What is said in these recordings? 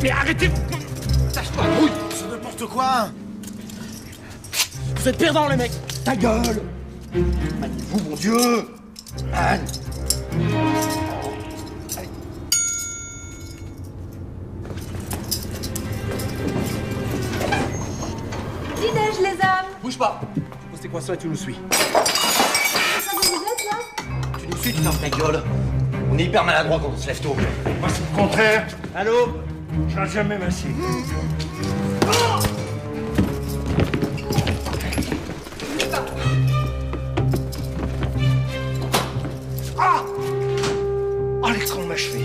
Mais arrêtez! Lâche-toi, brouille! C'est n'importe quoi! Vous êtes perdants, les mecs! Ta gueule! Maniez-vous, mon Dieu! Anne! Allez. Petit-déj, les hommes! Bouge pas! Tu poses tes croissants et tu nous suis. Ça vous êtes, là? Tu nous suis, tu fermes ta gueule! On est hyper maladroit quand on se lève tôt. Moi, c'est le contraire. Allô? Je rate jamais massif. Ah! Oh, l'écran m'a achevé.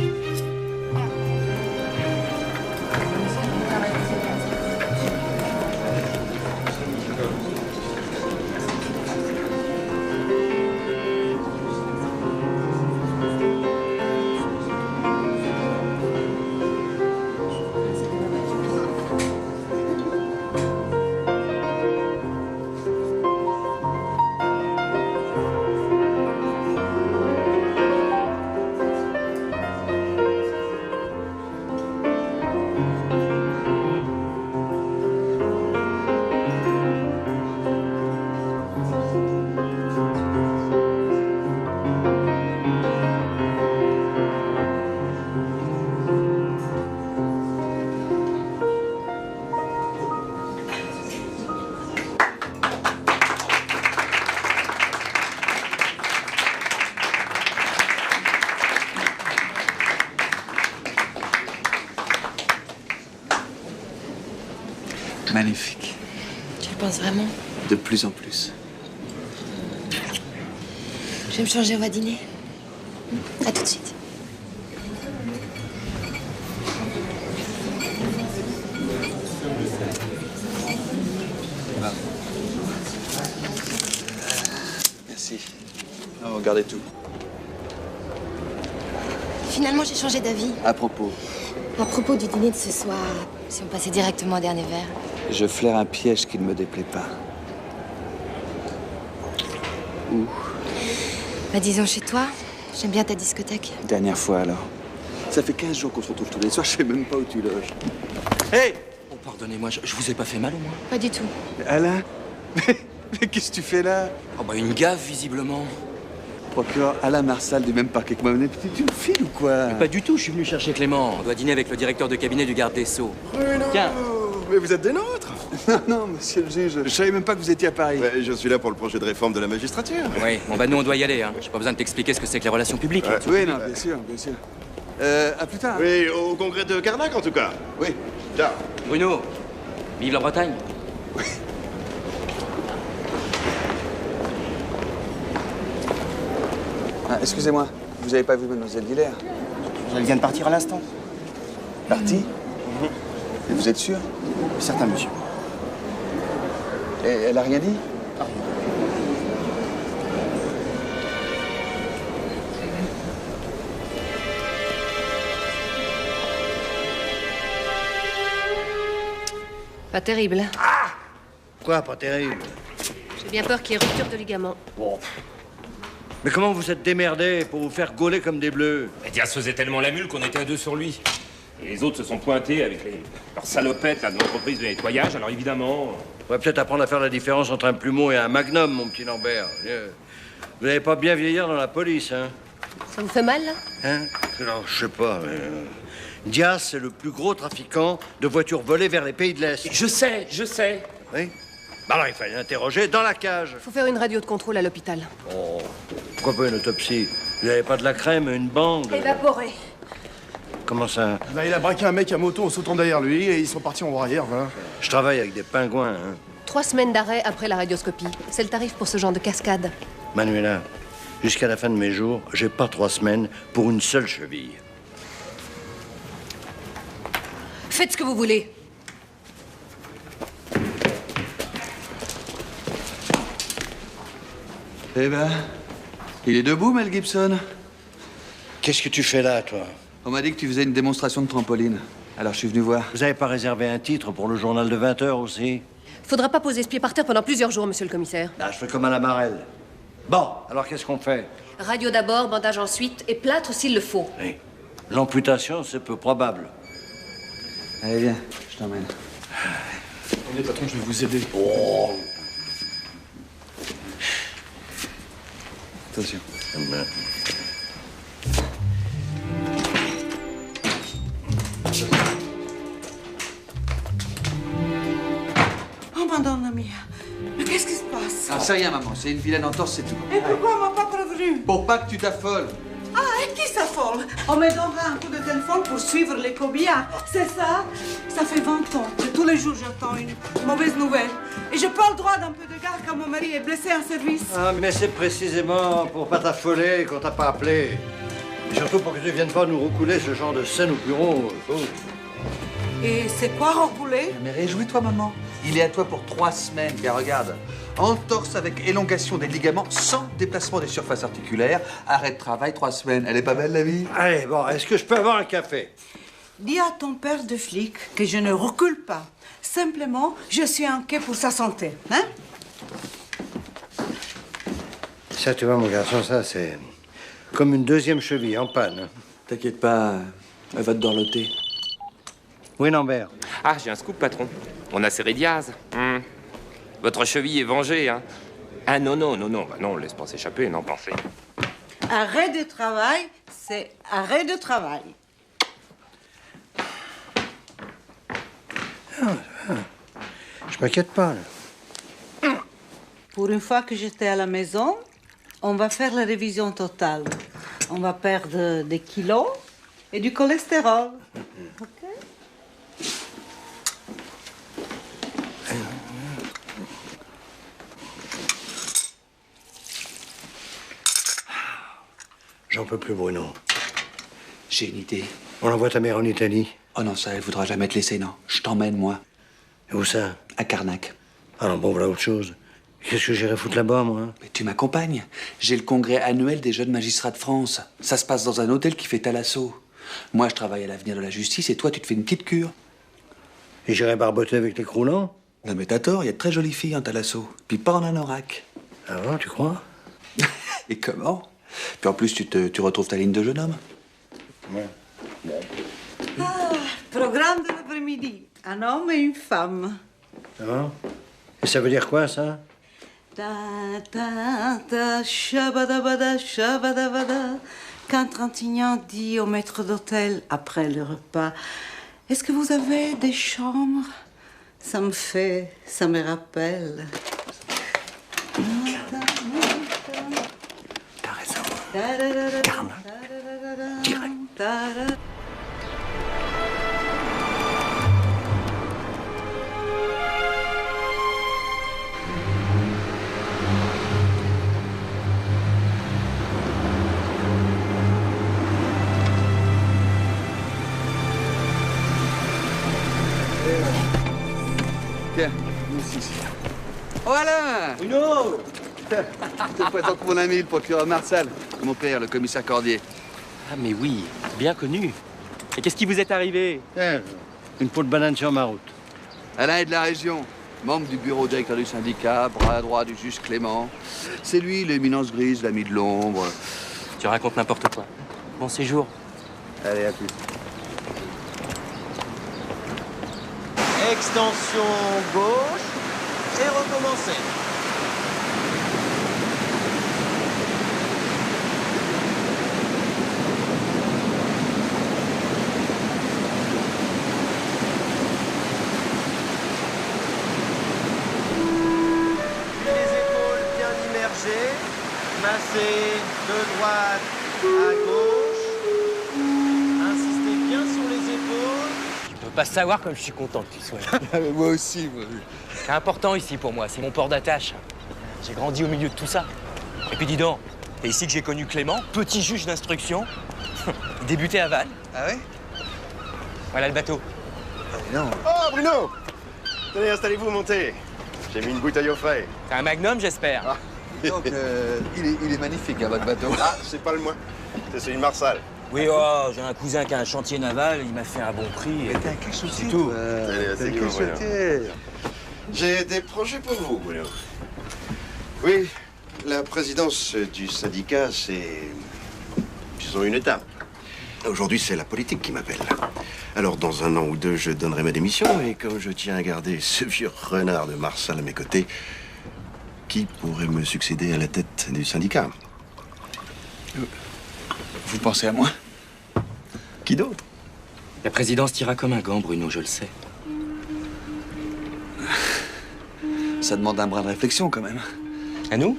Magnifique. Tu le penses vraiment? De plus en plus. Je vais me changer, on va dîner. À tout de suite. Merci. Oh, regardez tout. Finalement, j'ai changé d'avis. À propos, À propos du dîner de ce soir, si on passait directement au dernier verre. je flaire un piège qui ne me déplaît pas. Où? Bah, disons chez toi. J'aime bien ta discothèque. Dernière fois alors. Ça fait 15 jours qu'on se retrouve tous les soirs, je sais même pas où tu loges. Hey! Oh, pardonnez-moi, je vous ai pas fait mal au moins? Pas du tout. Alain? Mais qu'est-ce que tu fais là? Oh bah une gaffe, visiblement. Procureur Alain Marsal du même parquet que moi. Tu me files ou quoi? Pas du tout, je suis venu chercher Clément. On doit dîner avec le directeur de cabinet du garde des Sceaux. Tiens. Mais vous êtes des nôtres? Non, monsieur le juge, je savais même pas que vous étiez à Paris. Ouais, je suis là pour le projet de réforme de la magistrature. Oui, bon bah nous on doit y aller, hein. J'ai pas besoin de t'expliquer ce que c'est que les relations publiques. Ouais. Oui, non, bien sûr, bien sûr. À plus tard. Oui, au congrès de Carnac en tout cas. Oui. Ciao. Bruno, vive la Bretagne. Ah, excusez-moi, vous avez pas vu Mademoiselle Villers? Elle vient de partir à l'instant. Partie? Et vous êtes sûr? Certain, monsieur. Et elle a rien dit? Pas terrible. Quoi, pas terrible? J'ai bien peur qu'il y ait rupture de ligament. Bon. Mais comment vous êtes démerdés pour vous faire gauler comme des bleus? Diaz faisait tellement la mule qu'on était à deux sur lui. Et les autres se sont pointés avec leurs salopettes là, de l'entreprise de nettoyage, alors évidemment... On pourrait peut-être apprendre à faire la différence entre un plumeau et un magnum, mon petit Lambert. Vous n'allez pas bien vieillir dans la police, hein? Ça vous fait mal, là? Hein? Alors, je sais pas, mais... Diaz, c'est le plus gros trafiquant de voitures volées vers les pays de l'Est. Je sais, je sais. Oui? Bah alors, il fallait l'interroger dans la cage. Faut faire une radio de contrôle à l'hôpital. Oh, pourquoi pas une autopsie? Vous n'avez pas de la crème, une bande? Évaporé. Comment ça? Ben, il a braqué un mec à moto en sautant derrière lui et ils sont partis en arrière, voilà. Je travaille avec des pingouins, hein. 3 semaines d'arrêt après la radioscopie. C'est le tarif pour ce genre de cascade. Manuela, jusqu'à la fin de mes jours, j'ai pas 3 semaines pour une seule cheville. Faites ce que vous voulez. Eh ben, il est debout, Mel Gibson. Qu'est-ce que tu fais là, toi? On m'a dit que tu faisais une démonstration de trampoline. Alors je suis venu voir. Vous avez pas réservé un titre pour le journal de 20 heures aussi? Faudra pas poser ce pied par terre pendant plusieurs jours, monsieur le commissaire. Ah, je fais comme à la Marelle. Bon, alors qu'est-ce qu'on fait? Radio d'abord, bandage ensuite, et plâtre s'il le faut. Oui. L'amputation, c'est peu probable. Allez, viens, je t'emmène. Attendez, patron, je vais vous aider. Oh. Attention. Ben. Oh, madame mia. Mais qu'est-ce qui se passe? Ah, c'est rien, maman. C'est une vilaine entorse, c'est tout. Et pourquoi on m'a pas prévenu? Pour pas que tu t'affoles. Ah, et qui s'affole? On me donnera un coup de téléphone pour suivre les cobillards. C'est ça? Ça fait 20 ans que tous les jours j'entends une mauvaise nouvelle. Et j'ai pas le droit d'un peu de garde quand mon mari est blessé en service. Ah, mais c'est précisément pour pas t'affoler qu'on t'a pas appelé. Et surtout pour que tu viennes pas nous recouler ce genre de scène au bureau. Oh. Et c'est quoi rebouler? Mais réjouis-toi, maman. Il est à toi pour 3 semaines. Car regarde, entorse avec élongation des ligaments sans déplacement des surfaces articulaires. Arrêt de travail, 3 semaines. Elle est pas belle, la vie? Allez, bon, est-ce que je peux avoir un café? Dis à ton père de flic que je ne recule pas. Simplement, je suis inquiet pour sa santé. Hein? Ça, tu vois, mon garçon, ça, c'est comme une deuxième cheville en panne. T'inquiète pas, elle va te dorloter. Oui, Lambert. Ah, j'ai un scoop, patron. On a serré Diaz. Votre cheville est vengée, hein. Ah non, non, non, non, bah non, laisse pas s'échapper, non, pensez. Arrêt de travail, c'est arrêt de travail. Je m'inquiète pas, là. Pour une fois que j'étais à la maison, on va faire la révision totale. On va perdre des kilos et du cholestérol. OK? J'en peux plus, Bruno. J'ai une idée. On envoie ta mère en Italie. Oh non, ça, elle voudra jamais te laisser, non. Je t'emmène, moi, Et où ça? à Carnac. Alors bon, voilà autre chose. Qu'est-ce que j'irai foutre là-bas, moi? Mais tu m'accompagnes. J'ai le congrès annuel des jeunes magistrats de France. Ça se passe dans un hôtel qui fait Thalasso. Moi, je travaille à l'avenir de la justice et toi, tu te fais une petite cure. Et j'irai barboter avec les croulants? Non, mais t'as tort, il y a de très jolies filles en Thalasso. Puis pas en anorak. Ah bon, tu crois? Et comment? Puis en plus, tu retrouves ta ligne de jeune homme. Ouais. Programme de l'après-midi. Un homme et une femme. Ça va? Et ça veut dire quoi, ça? Ta ta ta shabadabada shabadabada. Quand Trintignant dit au maître d'hôtel après le repas, est-ce que vous avez des chambres? Ça me rappelle. T'as raison. Carnac. Direct. Tiens, ici. Voilà! Bruno! Je te présente mon ami, le procureur Marcel. Mon père, le commissaire Cordier. Ah, mais oui, bien connu. Et qu'est-ce qui vous est arrivé? Tiens, une peau de banane sur ma route. Alain est de la région, membre du bureau directeur du syndicat, bras droit du juge Clément. C'est lui, l'éminence grise, l'ami de l'ombre. Tu racontes n'importe quoi. Bon séjour. Allez, à plus. Extension gauche et recommencer. Ralentissez de droite à gauche. Insistez bien sur les épaules. Tu peux pas savoir comme je suis content que tu sois là. Moi aussi, moi. C'est important ici pour moi, c'est mon port d'attache. J'ai grandi au milieu de tout ça. Et puis dis donc, c'est ici que j'ai connu Clément, petit juge d'instruction. Il débutait à Vannes. Ah ouais? Voilà le bateau. Non. Oh, Bruno! Tenez, installez-vous, montez. J'ai mis une bouteille au frais. C'est un magnum, j'espère. Ah. Donc, il est magnifique, hein, votre bateau. Ah, c'est pas le moins. C'est celui de Marsal. Oui, oh, j'ai un cousin qui a un chantier naval, il m'a fait un bon prix. T'as quel souci, C'est tout. Tenez, Quel Bruno. souci. J'ai des projets pour vous, Bruno. Oui, la présidence du syndicat, c'est... disons une étape. Aujourd'hui, c'est la politique qui m'appelle. Alors, dans 1 an ou 2, je donnerai ma démission, et comme je tiens à garder ce vieux renard de Marsal à mes côtés, qui pourrait me succéder à la tête du syndicat? Vous pensez à moi? Qui d'autre? La présidence tira comme un gant, Bruno, je le sais. Ça demande un brin de réflexion, quand même. À nous?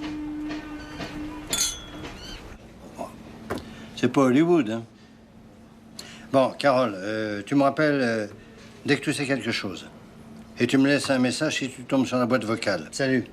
C'est pas Hollywood, hein. Bon, Carole, tu me rappelles dès que tu sais quelque chose. Et tu me laisses un message si tu tombes sur la boîte vocale. Salut.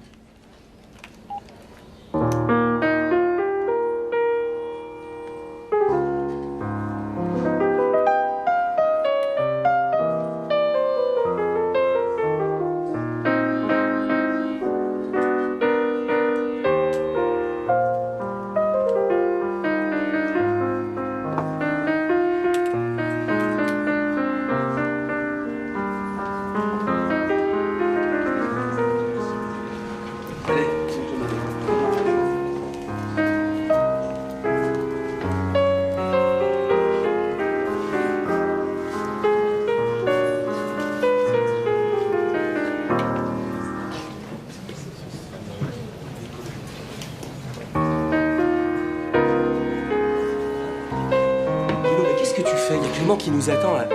Bruno, mais qu'est-ce que tu fais? Il y a Clément qui nous attend à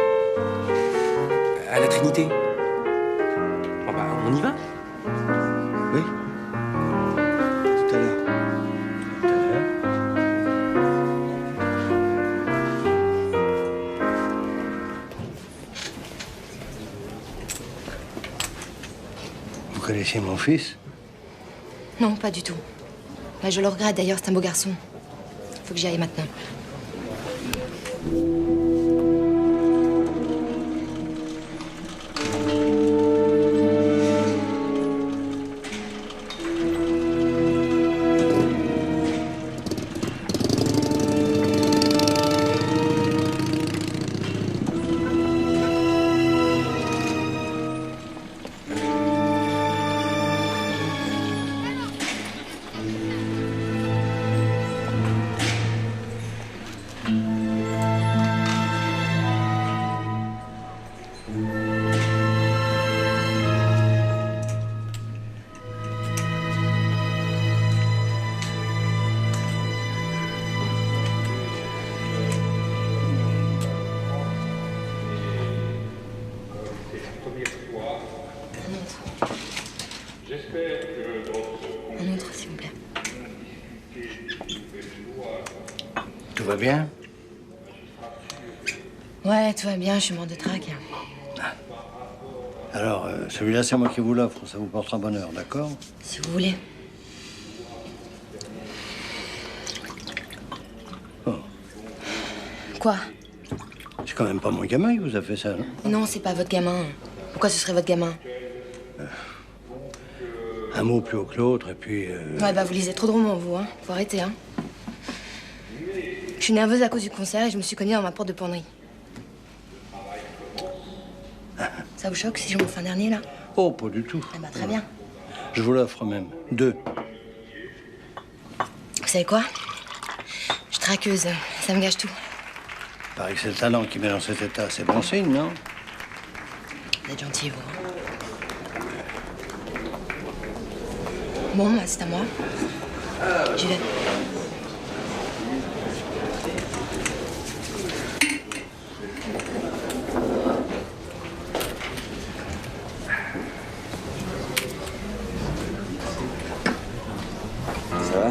la Trinité. Bon bah, on y va? Oui. Tout à l'heure. Vous connaissez mon fils? Non, pas du tout. Bah, je le regrette d'ailleurs, c'est un beau garçon. Faut que j'y aille maintenant. Un autre, s'il vous plaît. Tout va bien? Ouais, tout va bien, je suis mort de trac. Alors, celui-là, c'est moi qui vous l'offre. Ça vous portera bonheur, d'accord? Si vous voulez. Oh. Quoi? C'est quand même pas mon gamin qui vous a fait ça, non? Non, c'est pas votre gamin. Pourquoi ce serait votre gamin? Un mot plus haut que l'autre, et puis... Ouais, bah vous lisez trop de romans, vous, hein. Faut arrêter, hein. Je suis nerveuse à cause du concert et je me suis cognée dans ma porte de penderie. Ça vous choque si je m'en fais un dernier, là? Oh, pas du tout. Ah bah très bien. Je vous l'offre même. 2. Vous savez quoi? Je suis traqueuse, ça me gâche tout. Paraît que c'est le talent qui met dans cet état. C'est bon signe, non? Vous êtes gentil, vous. Bon, bah, c'est à moi. J'y vais. Ça va?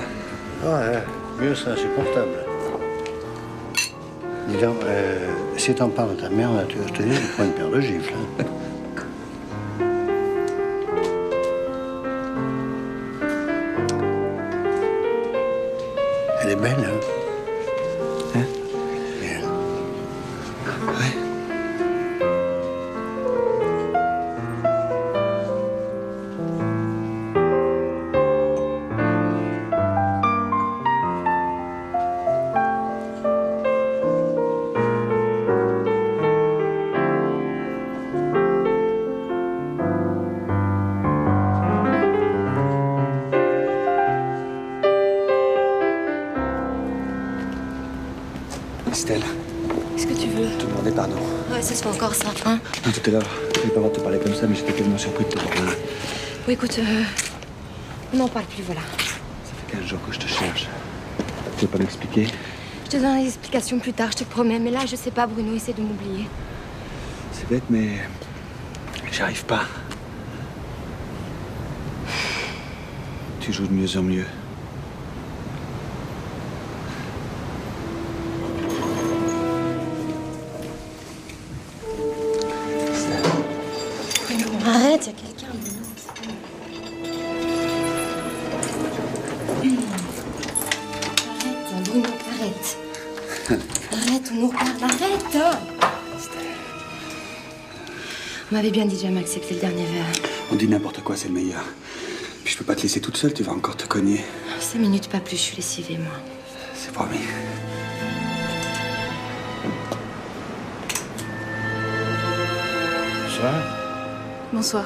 Ouais. sérieux, c'est insupportable. Dis donc, si t'en parles à ta mère, là, je te dis, je prends une paire de gifles. Hein. Elle est belle, hein? Hein? Belle. Ouais. Estelle, Qu'est-ce que tu veux? te demander pardon. Ouais, ça se fait encore ça, hein? Tout à l'heure, je n'avais pas le droit de te parler comme ça, mais j'étais tellement surpris de te voir. Oui, écoute, on n'en parle plus, voilà. Ça fait 15 jours que je te cherche. Tu veux pas m'expliquer? Je te donnerai des explications plus tard, je te promets. Mais là, je sais pas, Bruno, essaie de m'oublier. C'est bête, mais j'arrive pas. Tu joues de mieux en mieux. Arrête, il y a quelqu'un, Bruno. Arrête, Bruno, arrête. Arrête, on nous regarde, arrête. On m'avait bien dit jamais que c'était le dernier verre. On dit n'importe quoi, c'est le meilleur. Puis je peux pas te laisser toute seule, tu vas encore te cogner. 5 minutes, pas plus, je suis lessivée, moi. C'est promis. Bonsoir. Bonsoir.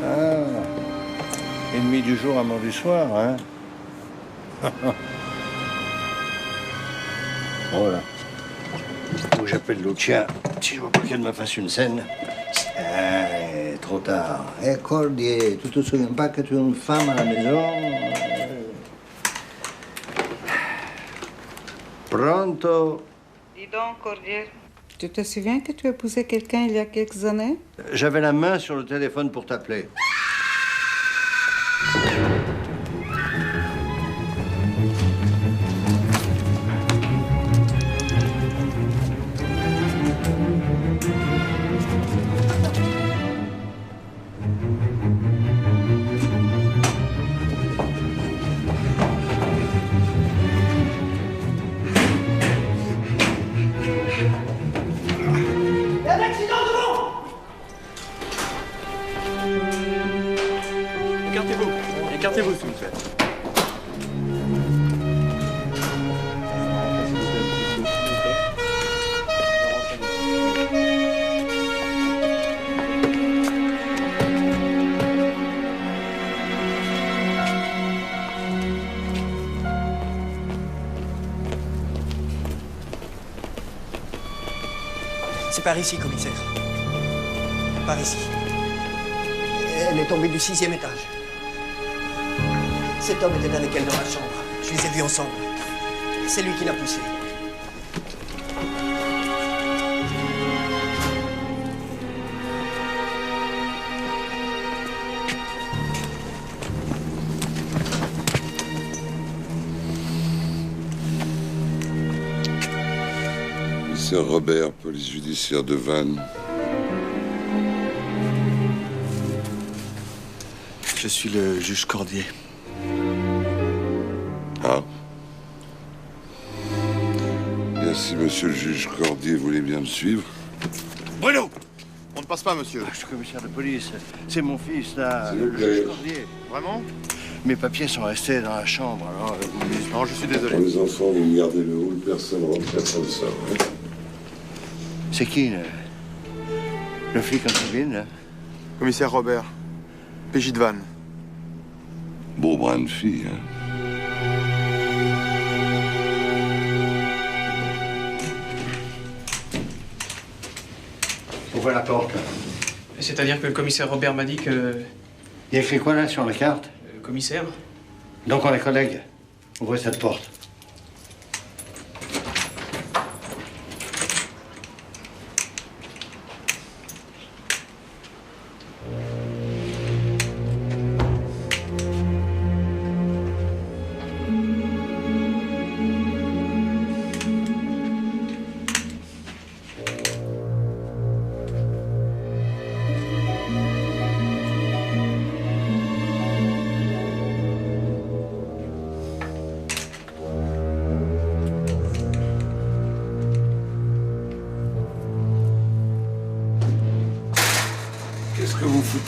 Ah, ennemi du jour, amant du soir, hein? Voilà. Faut que j'appelle Lucia, si je vois pas qu'elle me fasse une scène. Trop tard. Cordier, tu te souviens pas que tu es une femme à la maison? Pronto? Dis donc, Cordier, tu te souviens que tu as épousé quelqu'un il y a quelques années? J'avais la main sur le téléphone pour t'appeler. Écartez-vous, s'il vous plaît. C'est par ici, commissaire. Par ici. Elle est tombée du 6e étage. Cet homme était avec elle dans la chambre. Je les ai vus ensemble. C'est lui qui l'a poussée. Commissaire Robert, police judiciaire de Vannes. Je suis le juge Cordier. Ah. Bien, si monsieur le juge Cordier voulait bien me suivre. Bruno! On ne passe pas, monsieur. Je suis commissaire de police. C'est mon fils, là, S'il vous le plaît. juge Cordier. Vraiment? Mes papiers sont restés dans la chambre, alors... Non, je suis Pour désolé. les enfants, vous me gardez le hall, personne rentre, personne sort. Hein. C'est qui, le flic en cabine, là? Commissaire Robert, PJ de Vannes. Beau brin de fille, hein. Ouvre la porte, là. C'est-à-dire que le commissaire Robert m'a dit que... Il y a écrit quoi, là, sur la carte? Commissaire? Donc, on est collègues. Ouvrez cette porte.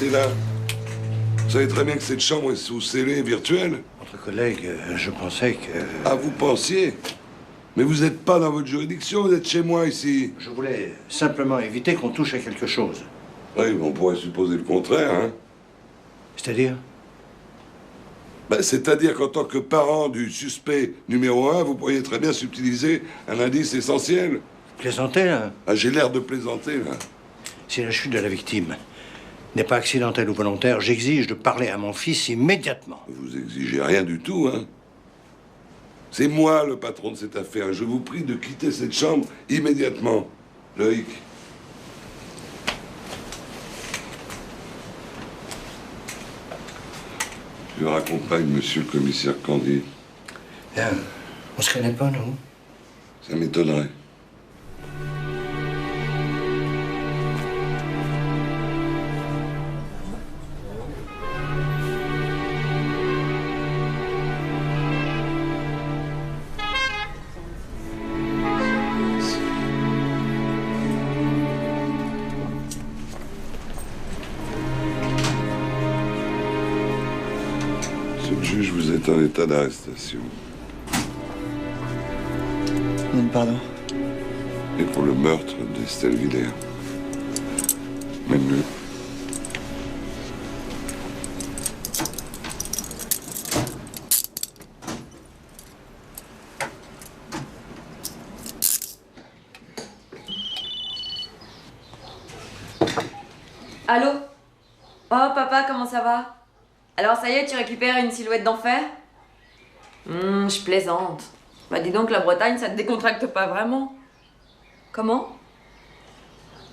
rester là? Vous savez très bien que cette chambre est sous scellé virtuelle. Entre collègues, je pensais que... Ah, vous pensiez? Mais vous n'êtes pas dans votre juridiction, vous êtes chez moi ici. Je voulais simplement éviter qu'on touche à quelque chose. Oui, on pourrait supposer le contraire, hein. C'est-à-dire? Ben, c'est-à-dire qu'en tant que parent du suspect numéro 1, vous pourriez très bien subtiliser un indice essentiel. Plaisanter, là? Ah, j'ai l'air de plaisanter, là. Si la chute de la victime n'est pas accidentelle ou volontaire, j'exige de parler à mon fils immédiatement. Vous exigez rien du tout, hein. C'est moi le patron de cette affaire. Je vous prie de quitter cette chambre immédiatement. Loïc. Je raccompagne monsieur le commissaire Candy. On se connaît pas, non? Ça m'étonnerait. Monsieur le juge, vous êtes en état d'arrestation. Pardon. Et pour le meurtre d'Estelle Villers. Mène-le. Allô? Oh, papa, comment ça va? Alors, ça y est, tu récupères une silhouette d'enfer? Je plaisante. Bah, dis donc, la Bretagne, ça te décontracte pas vraiment. Comment?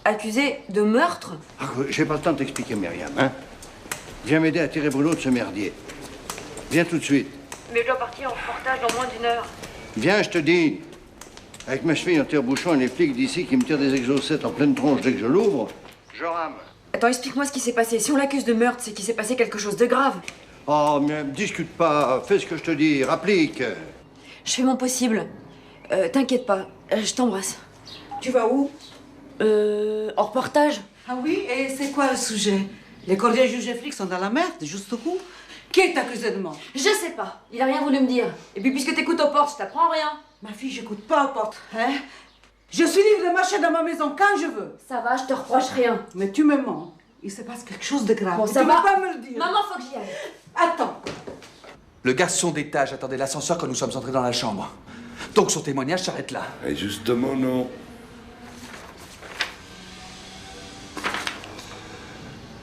Accusé de meurtre? Ah, j'ai pas le temps de t'expliquer, Myriam, hein? Viens m'aider à tirer Bruno de ce merdier. Viens tout de suite. Mais je dois partir en reportage dans moins d'1 heure. Viens, je te dis. Avec ma cheville en tire-bouchon et les flics d'ici qui me tirent des exocètes en pleine tronche dès que je l'ouvre, je rame. Attends, explique-moi ce qui s'est passé. Si on l'accuse de meurtre, c'est qu'il s'est passé quelque chose de grave. Oh, mais discute pas. Fais ce que je te dis. Rapplique. Je fais mon possible. T'inquiète pas, je t'embrasse. Tu vas où? En reportage. Ah oui? Et c'est quoi le sujet? Les cordiers juges et flics sont dans la merde, juste au coup. Qui est accusé de mort? Je sais pas, il a rien voulu me dire. Et puis puisque t'écoutes aux portes, je t'apprends rien. Ma fille, j'écoute pas aux portes, hein? Je suis libre de marcher dans ma maison quand je veux. Ça va, je te reproche rien. Mais tu me mens. Il se passe quelque chose de grave. Bon, ça tu va. vas pas me le dire. Maman, faut que j'y aille. Attends. Le garçon d'étage attendait l'ascenseur quand nous sommes entrés dans la chambre. Donc son témoignage s'arrête là. Et justement, non.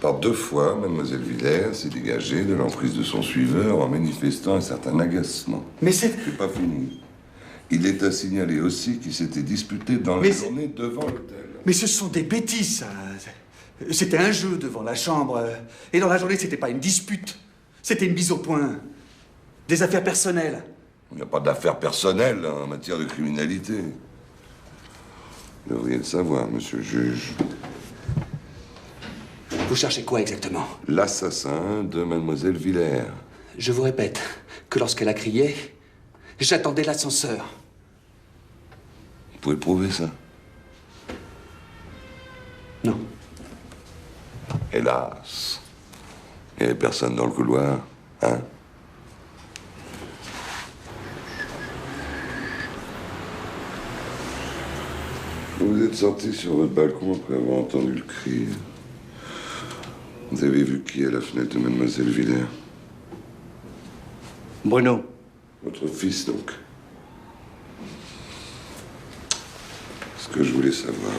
Par 2 fois, mademoiselle Villers s'est dégagée de l'emprise de son suiveur en manifestant un certain agacement. Mais c'est pas fini. Il est à signaler aussi qu'il s'était disputé dans la journée devant l'hôtel. Mais ce sont des bêtises, ça. C'était un jeu devant la chambre. Et dans la journée, c'était pas une dispute. C'était une mise au point. Des affaires personnelles. Il n'y a pas d'affaires personnelles en matière de criminalité. Vous devriez le savoir, monsieur le juge. Vous cherchez quoi exactement? L'assassin de mademoiselle Villers. Je vous répète que lorsqu'elle a crié, j'attendais l'ascenseur. Vous pouvez prouver ça? Non. Hélas. Il n'y avait personne dans le couloir, hein? Vous êtes sorti sur votre balcon après avoir entendu le cri. Vous avez vu qui à la fenêtre de mademoiselle Villers? Bruno. Votre fils, donc. Ce que je voulais savoir.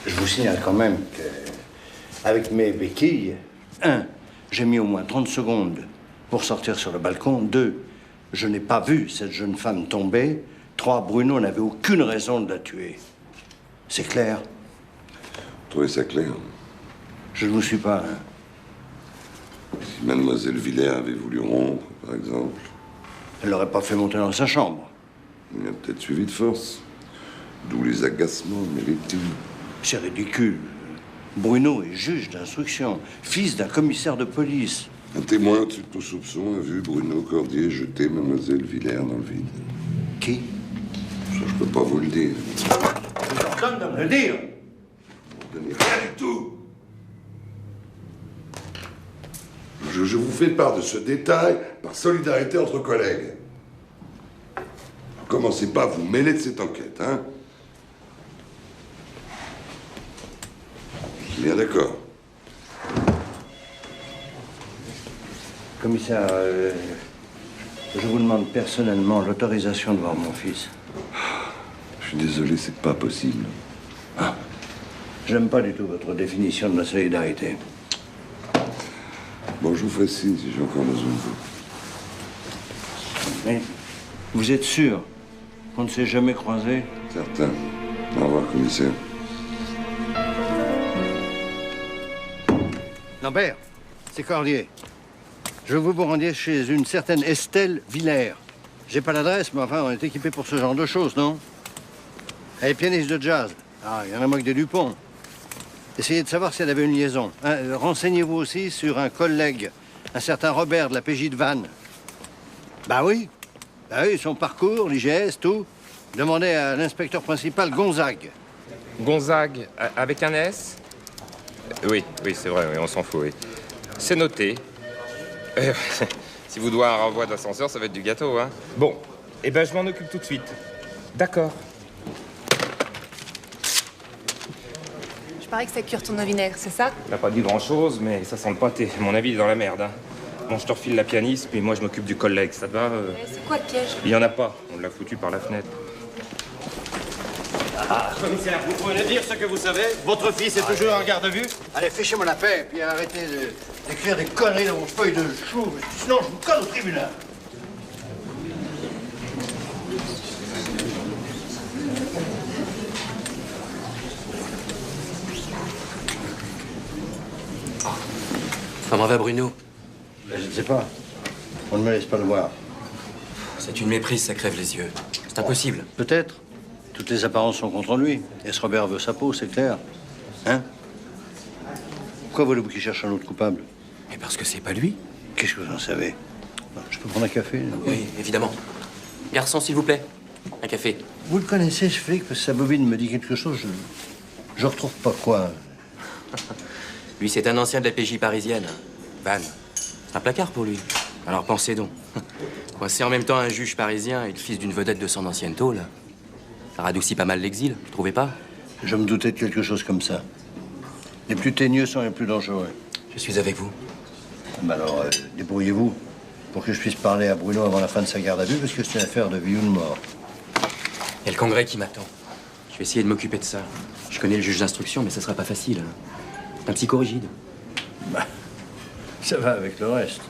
Je vous signale quand même que, avec mes béquilles, 1, j'ai mis au moins 30 secondes pour sortir sur le balcon. 2, je n'ai pas vu cette jeune femme tomber. 3, Bruno n'avait aucune raison de la tuer. C'est clair? Vous trouvez ça clair? Je ne vous suis pas, hein. Si mademoiselle Villers avait voulu rompre, par exemple. Elle l'aurait pas fait monter dans sa chambre. Il a peut-être suivi de force. D'où les agacements méritimes. C'est ridicule. Bruno est juge d'instruction, fils d'un commissaire de police. Un témoin au-dessus de tout soupçon a vu Bruno Cordier jeter mademoiselle Villers dans le vide. Qui? Ça, je peux pas vous le dire. Je vous ordonne de me le dire. Vous ne donnez rien du tout. je vous fais part de ce détail par solidarité entre collègues. Commencez pas à vous mêler de cette enquête, hein? Bien d'accord. Commissaire, je vous demande personnellement l'autorisation de voir mon fils. Je suis désolé, c'est pas possible. Ah, j'aime pas du tout votre définition de la solidarité. Bon, je vous ferai signe si j'ai encore besoin de vous. Mais vous êtes sûr qu'on ne s'est jamais croisés? Certain. Au revoir, commissaire. Lambert, c'est Cordier. Je veux vous rendiez chez une certaine Estelle Villers. J'ai pas l'adresse, mais enfin, on est équipé pour ce genre de choses, non? Elle est pianiste de jazz. Ah, il y en a moins que des Dupont. Essayez de savoir si elle avait une liaison. Hein, renseignez-vous aussi sur un collègue, un certain Robert de la PJ de Vannes. Bah oui. Bah oui, son parcours, l'IGS, tout. Demandez à l'inspecteur principal Gonzague. Gonzague, avec un S? Oui, c'est vrai, oui, on s'en fout, oui. C'est noté. Si vous devez un renvoi d'ascenseur, ça va être du gâteau, hein. Bon, eh ben je m'en occupe tout de suite. D'accord. Je parie que ça cure ton eau vinaigre, c'est ça? On n'a pas dit grand-chose, mais ça sent le pâté. À mon avis, il est dans la merde, hein. Bon, je te refile la pianiste, puis moi, je m'occupe du collègue, ça te va C'est quoi le piège? Il y en a pas. On l'a foutu par la fenêtre. Ah, commissaire, vous pouvez nous dire ce que vous savez? Votre fils est toujours en garde à vue? Allez, fichez-moi la paix, puis arrêtez d'écrire des conneries dans vos feuilles de chou. Sinon, je vous colle au tribunal. Comment va Bruno? Je ne sais pas. On ne me laisse pas le voir. C'est une méprise, ça crève les yeux. C'est impossible. Peut-être. Toutes les apparences sont contre lui. Et ce Robert veut sa peau, c'est clair. Hein? Pourquoi voulez-vous qu'il cherche un autre coupable? Mais parce que c'est pas lui. Qu'est-ce que vous en savez? Je peux prendre un café? Oui, évidemment. Garçon, s'il vous plaît. Un café. Vous le connaissez, ce flic, parce que sa bobine me dit quelque chose. Je retrouve pas quoi. Lui, c'est un ancien de la PJ parisienne. Vannes. C'est un placard pour lui. Alors pensez donc. Coincé en même temps un juge parisien et le fils d'une vedette de son ancienne tôle. Ça radoucit pas mal l'exil, vous trouvez pas? Je me doutais de quelque chose comme ça. Les plus teigneux sont les plus dangereux. Je suis avec vous. Ben alors, débrouillez-vous pour que je puisse parler à Bruno avant la fin de sa garde à vue, parce que c'est une affaire de vie ou de mort. Il y a le congrès qui m'attend. Je vais essayer de m'occuper de ça. Je connais le juge d'instruction, mais ça sera pas facile. Un psychorigide. Bah, ça va avec le reste.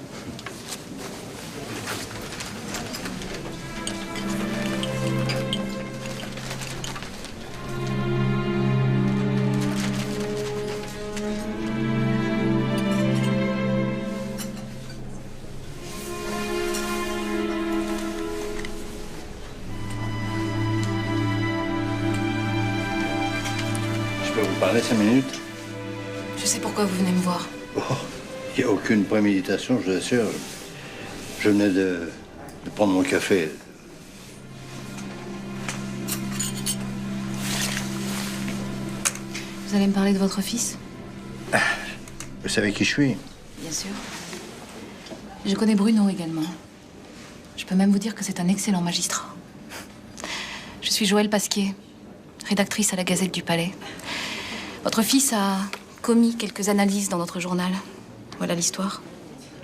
Je peux vous parler 5 minutes? Je sais pourquoi vous venez me voir. Oh, il n'y a aucune préméditation, je vous assure. Je venais de prendre mon café. Vous allez me parler de votre fils? Vous savez qui je suis? Bien sûr. Je connais Bruno également. Je peux même vous dire que c'est un excellent magistrat. Je suis Joëlle Pasquier, rédactrice à la Gazette du Palais. Votre fils a commis quelques analyses dans notre journal. Voilà l'histoire.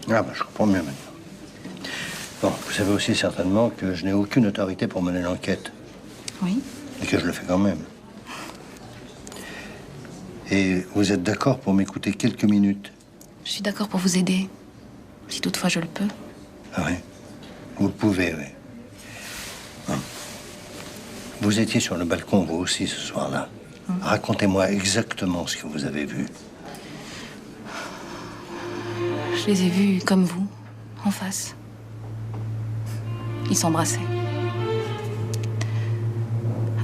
Ah, ben, je comprends mieux maintenant. Bon, vous savez aussi certainement que je n'ai aucune autorité pour mener l'enquête. Oui. Et que je le fais quand même. Et vous êtes d'accord pour m'écouter quelques minutes? Je suis d'accord pour vous aider, si toutefois je le peux. Ah oui? Vous le pouvez, oui. Bon. Vous étiez sur le balcon, vous aussi, ce soir-là. Racontez-moi exactement ce que vous avez vu. Je les ai vus comme vous, en face. Ils s'embrassaient.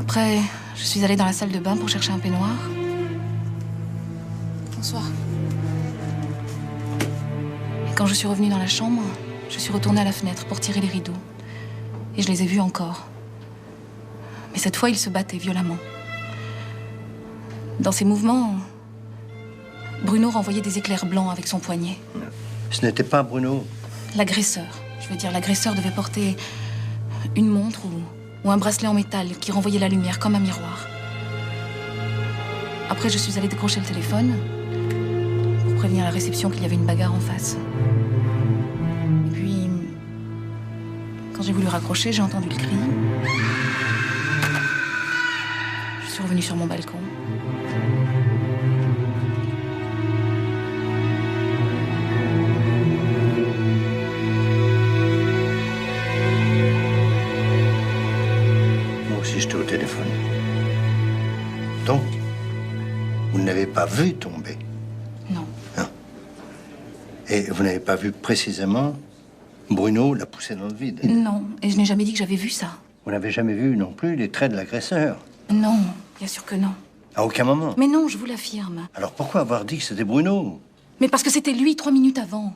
Après, je suis allée dans la salle de bain pour chercher un peignoir. Bonsoir. Et quand je suis revenue dans la chambre, je suis retournée à la fenêtre pour tirer les rideaux. Et je les ai vus encore. Mais cette fois, ils se battaient violemment. Dans ces mouvements, Bruno renvoyait des éclairs blancs avec son poignet. Ce n'était pas Bruno. L'agresseur. Je veux dire, l'agresseur devait porter une montre ou un bracelet en métal qui renvoyait la lumière comme un miroir. Après, je suis allée décrocher le téléphone pour prévenir la réception qu'il y avait une bagarre en face. Et puis, quand j'ai voulu raccrocher, j'ai entendu le cri. Je suis revenue sur mon balcon. Moi aussi, j'étais au téléphone. Donc, vous ne l'avez pas vu tomber? Non. Non. Et vous n'avez pas vu précisément Bruno la pousser dans le vide? Non, et je n'ai jamais dit que j'avais vu ça. Vous n'avez jamais vu non plus les traits de l'agresseur? Non, bien sûr que non. À aucun moment? Mais non, je vous l'affirme. Alors pourquoi avoir dit que c'était Bruno? Mais parce que c'était lui 3 minutes avant.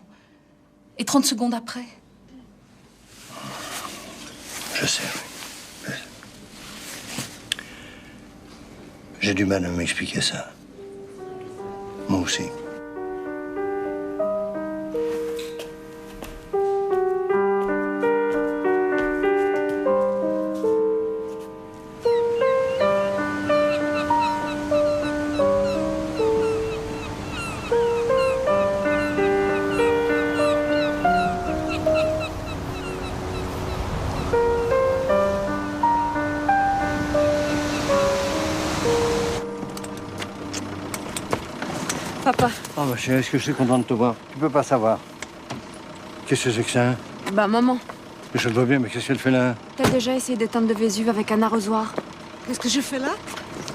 Et 30 secondes après. Je sais, oui. J'ai du mal à m'expliquer ça. Moi aussi. Papa. Oh ma chérie, est-ce que je suis content de te voir? Tu peux pas savoir. Qu'est-ce que c'est que ça? Bah maman, Je le vois bien, mais qu'est-ce qu'elle fait là? t'as déjà essayé d'éteindre le Vésuve avec un arrosoir? Qu'est-ce que je fais là?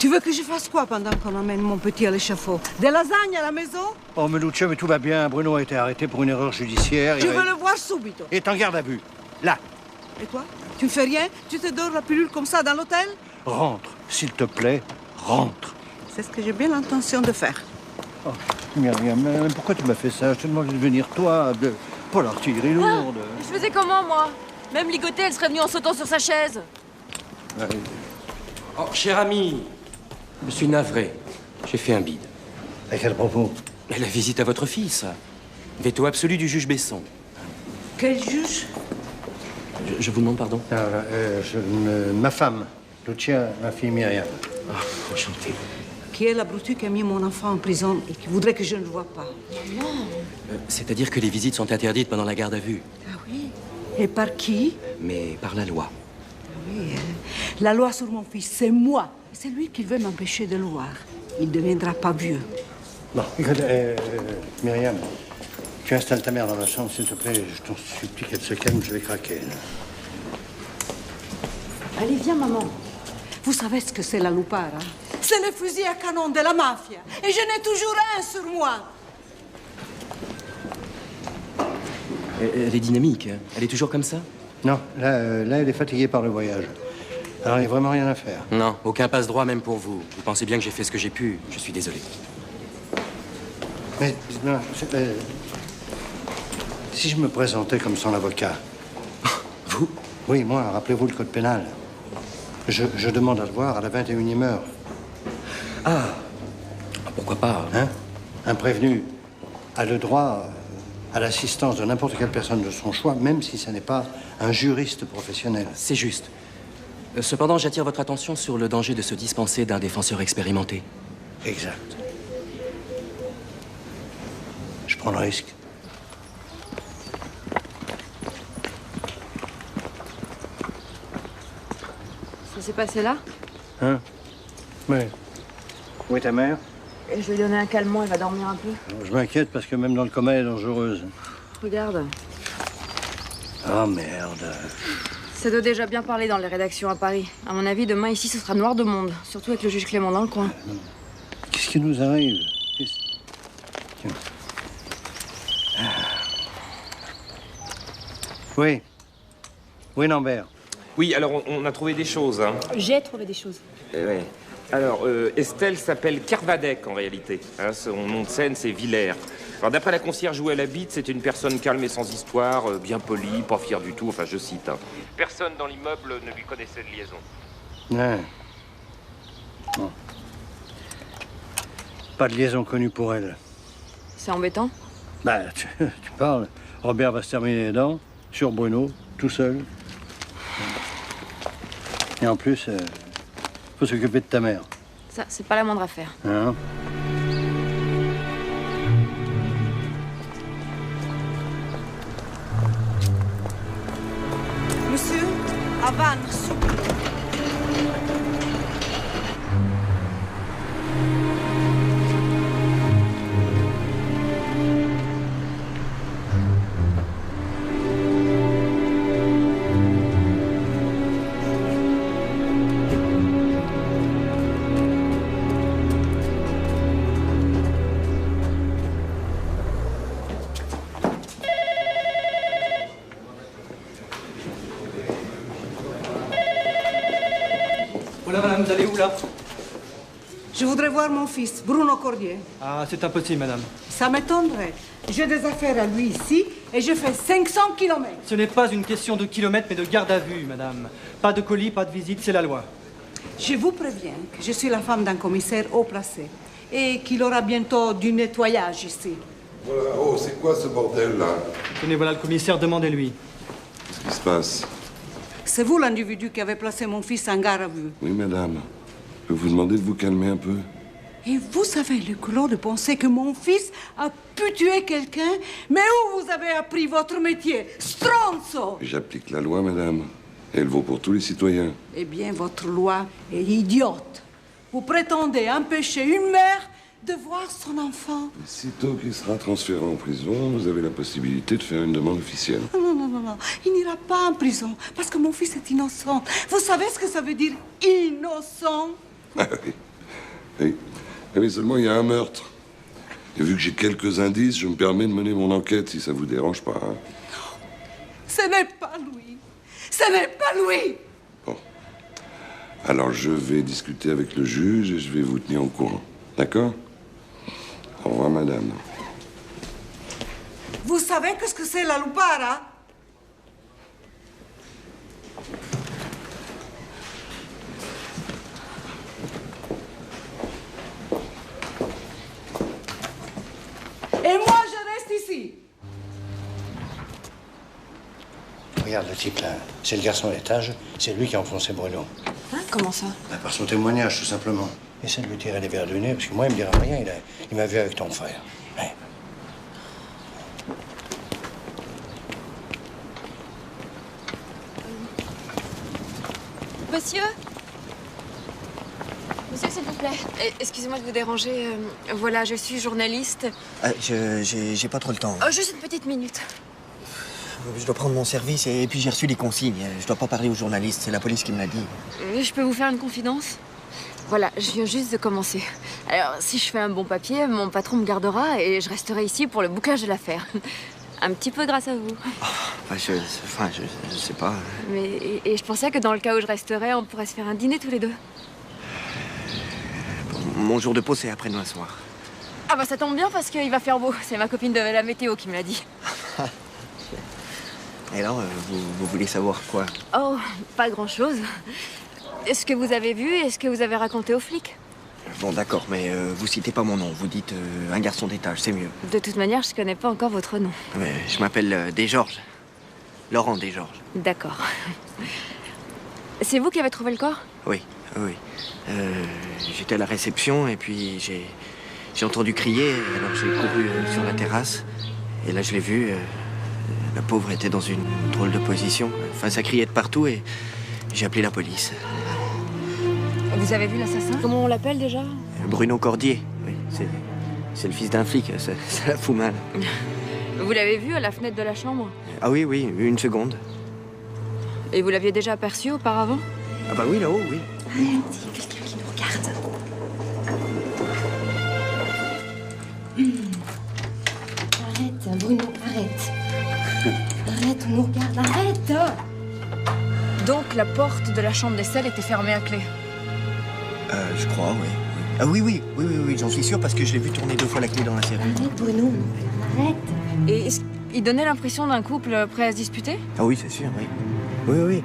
Tu veux que je fasse quoi pendant qu'on emmène mon petit à l'échafaud? Des lasagnes à la maison? Oh mais Lucia, mais tout va bien. Bruno a été arrêté pour une erreur judiciaire. Je veux le voir subito. Et est en garde à vue. Là. Et toi? Tu ne fais rien? Tu te dors la pilule comme ça dans l'hôtel? Rentre, s'il te plaît, rentre. C'est ce que j'ai bien l'intention de faire. Oh, Myriam, mais pourquoi tu m'as fait ça? Je te demande de venir, toi, de... Pas l'artillerie lourde. Je faisais comment, moi? Même ligotée, elle serait venue en sautant sur sa chaise. Ouais. Oh, cher ami, je suis navré. J'ai fait un bide. À quel propos? La visite à votre fils. Veto absolu du juge Besson. Quel juge? Je vous demande pardon? Ma femme, Lucia, ma fille Myriam. Oh, enchanté. Qui est l'abruti qui a mis mon enfant en prison et qui voudrait que je ne le voie pas? C'est-à-dire que les visites sont interdites pendant la garde à vue. Ah oui? Et par qui? Mais par la loi. Oui, la loi sur mon fils, c'est moi. C'est lui qui veut m'empêcher de le voir. Il ne deviendra pas vieux. Bon, écoute, Myriam, tu installes ta mère dans la chambre, s'il te plaît. Je t'en supplie qu'elle se calme, je vais craquer. Allez, viens, maman. Vous savez ce que c'est la loupare, hein? C'est le fusil à canon de la mafia. Et je n'ai toujours un sur moi. Elle est dynamique, hein. Elle est toujours comme ça? Non, là, elle est fatiguée par le voyage. Alors, il n'y a vraiment rien à faire. Non, aucun passe-droit même pour vous. Vous pensez bien que j'ai fait ce que j'ai pu. Je suis désolé. Mais, non, si je me présentais comme son avocat... Vous? Oui, moi, rappelez-vous le code pénal. Je demande à le voir à la 21e heure. Ah, pourquoi pas? Hein? Un prévenu a le droit à l'assistance de n'importe quelle personne de son choix, même si ce n'est pas un juriste professionnel. C'est juste. Cependant, j'attire votre attention sur le danger de se dispenser d'un défenseur expérimenté. Exact. Je prends le risque. Ça s'est passé là? Hein? Oui. Où est ta mère? Et je lui ai donné un calmant, elle va dormir un peu. Je m'inquiète parce que même dans le coma, elle est dangereuse. Regarde. Oh merde. Ça doit déjà bien parler dans les rédactions à Paris. À mon avis, demain ici, ce sera noir de monde. Surtout avec le juge Clément dans le coin. Qu'est-ce qui nous arrive? Tiens. Oui. Oui, Lambert. Oui, alors on a trouvé des choses. Hein. J'ai trouvé des choses. Ouais. Alors, Estelle s'appelle Kervadec en réalité. Hein, son nom de scène, c'est Villers. Alors, d'après la concierge où elle habite, c'était une personne calme et sans histoire, bien polie, pas fière du tout, enfin, je cite. Hein. Personne dans l'immeuble ne lui connaissait de liaison. Ouais. Bon. Pas de liaison connue pour elle. C'est embêtant. Bah, tu parles. Robert va se terminer les dents sur Bruno, tout seul. Et en plus, faut s'occuper de ta mère. Ça, c'est pas la moindre affaire. Hein? Monsieur, à Vannes, s'il vous plaît. Voilà, madame, vous allez où, là? Je voudrais voir mon fils, Bruno Cordier. Ah, c'est impossible, madame. Ça m'étonnerait. J'ai des affaires à lui ici et je fais 500 kilomètres. Ce n'est pas une question de kilomètres, mais de garde à vue, madame. Pas de colis, pas de visite, c'est la loi. Je vous préviens que je suis la femme d'un commissaire haut placé et qu'il aura bientôt du nettoyage ici. Voilà. Oh, c'est quoi ce bordel-là? Tenez, voilà le commissaire, demandez-lui. Qu'est-ce qui se passe? C'est vous l'individu qui avez placé mon fils en garde à vue. Oui, madame. Je peux vous demander de vous calmer un peu? Et vous avez le culot de penser que mon fils a pu tuer quelqu'un? Mais où vous avez appris votre métier? Stronzo! J'applique la loi, madame. Elle vaut pour tous les citoyens. Eh bien, votre loi est idiote. Vous prétendez empêcher une mère de voir son enfant. Sitôt qu'il sera transféré en prison, vous avez la possibilité de faire une demande officielle. Non, non, non, non. Il n'ira pas en prison parce que mon fils est innocent. Vous savez ce que ça veut dire, innocent? Ah oui. Oui. Mais seulement il y a un meurtre. Et vu que j'ai quelques indices, je me permets de mener mon enquête, si ça vous dérange pas. Hein. Ce n'est pas lui. Ce n'est pas lui. Bon. Alors je vais discuter avec le juge et je vais vous tenir au courant. D'accord? Au revoir, madame. Vous savez qu'est-ce que c'est la lupara? Et moi, je reste ici. Regarde le type là, c'est le garçon à l'étage, c'est lui qui a enfoncé Bruno. Hein? Comment ça? Bah, par son témoignage, tout simplement. Essaie de lui tirer les verres du nez, parce que moi, il me dira rien, il m'a vu avec ton frère. Ouais. Monsieur? Monsieur, s'il vous plaît. Excusez-moi de vous déranger. Voilà, je suis journaliste. J'ai pas trop le temps. Oh, juste une petite minute. Je dois prendre mon service et puis j'ai reçu des consignes. Je dois pas parler aux journalistes, c'est la police qui me l'a dit. Je peux vous faire une confidence? Voilà, je viens juste de commencer. Alors, si je fais un bon papier, mon patron me gardera et je resterai ici pour le bouclage de l'affaire. Un petit peu grâce à vous. Je sais pas. Mais je pensais que dans le cas où je resterais, on pourrait se faire un dîner tous les deux. Mon jour de pause, c'est après-demain soir. Ah bah ça tombe bien parce qu'il va faire beau. C'est ma copine de la météo qui me l'a dit. Et alors, vous voulez savoir quoi? Oh, pas grand-chose. Est-ce que vous avez vu et ce que vous avez raconté aux flics? Bon, d'accord, mais vous citez pas mon nom. Vous dites un garçon d'étage, c'est mieux. De toute manière, je connais pas encore votre nom. Mais je m'appelle Desgeorges. Laurent Desgeorges. D'accord. C'est vous qui avez trouvé le corps? Oui, oui. J'étais à la réception et puis j'ai entendu crier. Alors j'ai couru sur la terrasse. Et là, je l'ai vu. La pauvre était dans une drôle de position. Enfin, ça criait de partout et j'ai appelé la police. Vous avez vu l'assassin? Comment on l'appelle déjà? Bruno Cordier. Oui, c'est le fils d'un flic. Ça la fout mal. Vous l'avez vu à la fenêtre de la chambre? Ah oui, oui, une seconde. Et vous l'aviez déjà aperçu auparavant? Ah bah oui, là-haut, oui. Il y a quelqu'un qui nous regarde. Arrête, Bruno, arrête. Arrête, on nous regarde, arrête. Donc la porte de la chambre d'Estelle était fermée à clé? Je crois, oui. Ah oui, j'en suis sûr parce que je l'ai vu tourner 2 fois la clé dans la serrure. Arrête, Bruno, arrête. Et il donnait l'impression d'un couple prêt à se disputer? Ah oui, c'est sûr, oui. Oui.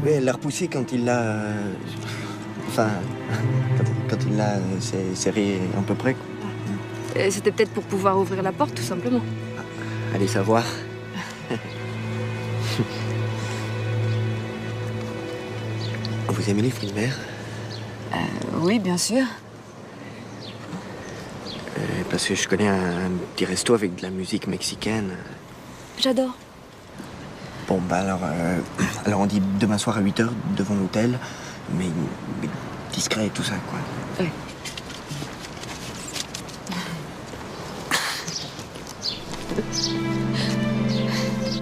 Oui, elle l'a repoussé quand il l'a... Enfin, quand il l'a serré à peu près. C'était peut-être pour pouvoir ouvrir la porte, tout simplement. Allez savoir. Vous aimez les fruits de mer? Oui, bien sûr. Parce que je connais un petit resto avec de la musique mexicaine. J'adore. Bon, bah alors on dit demain soir à 8h devant l'hôtel, mais discret et tout ça, quoi. Oui.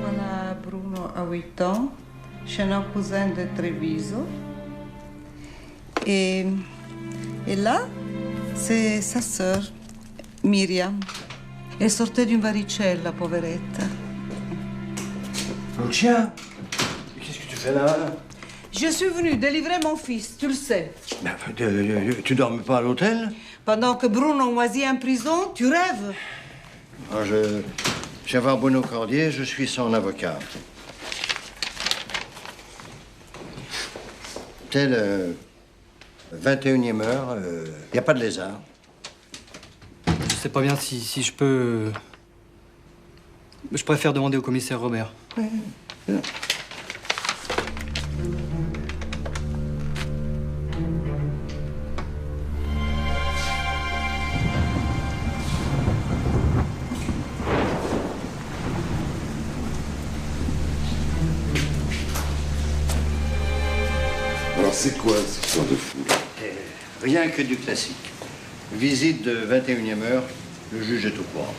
Voilà, Bruno a 8 ans, chez un cousin de Treviso. Et là, c'est sa sœur, Myriam. Elle sortait d'une varicelle, la pauvrette. Lucia, qu'est-ce que tu fais là? Je suis venue délivrer mon fils, tu le sais. Tu dormais pas à l'hôtel? Pendant que Bruno moisit en prison, tu rêves. Ah, je vais voir Bruno Cordier, je suis son avocat. Telle 21e heure, il n'y a pas de lézard. Je sais pas bien si je peux... Je préfère demander au commissaire Robert. Ouais. Alors c'est quoi cette histoire de fou? Rien que du classique. Visite de 21e heure, le juge est au courant.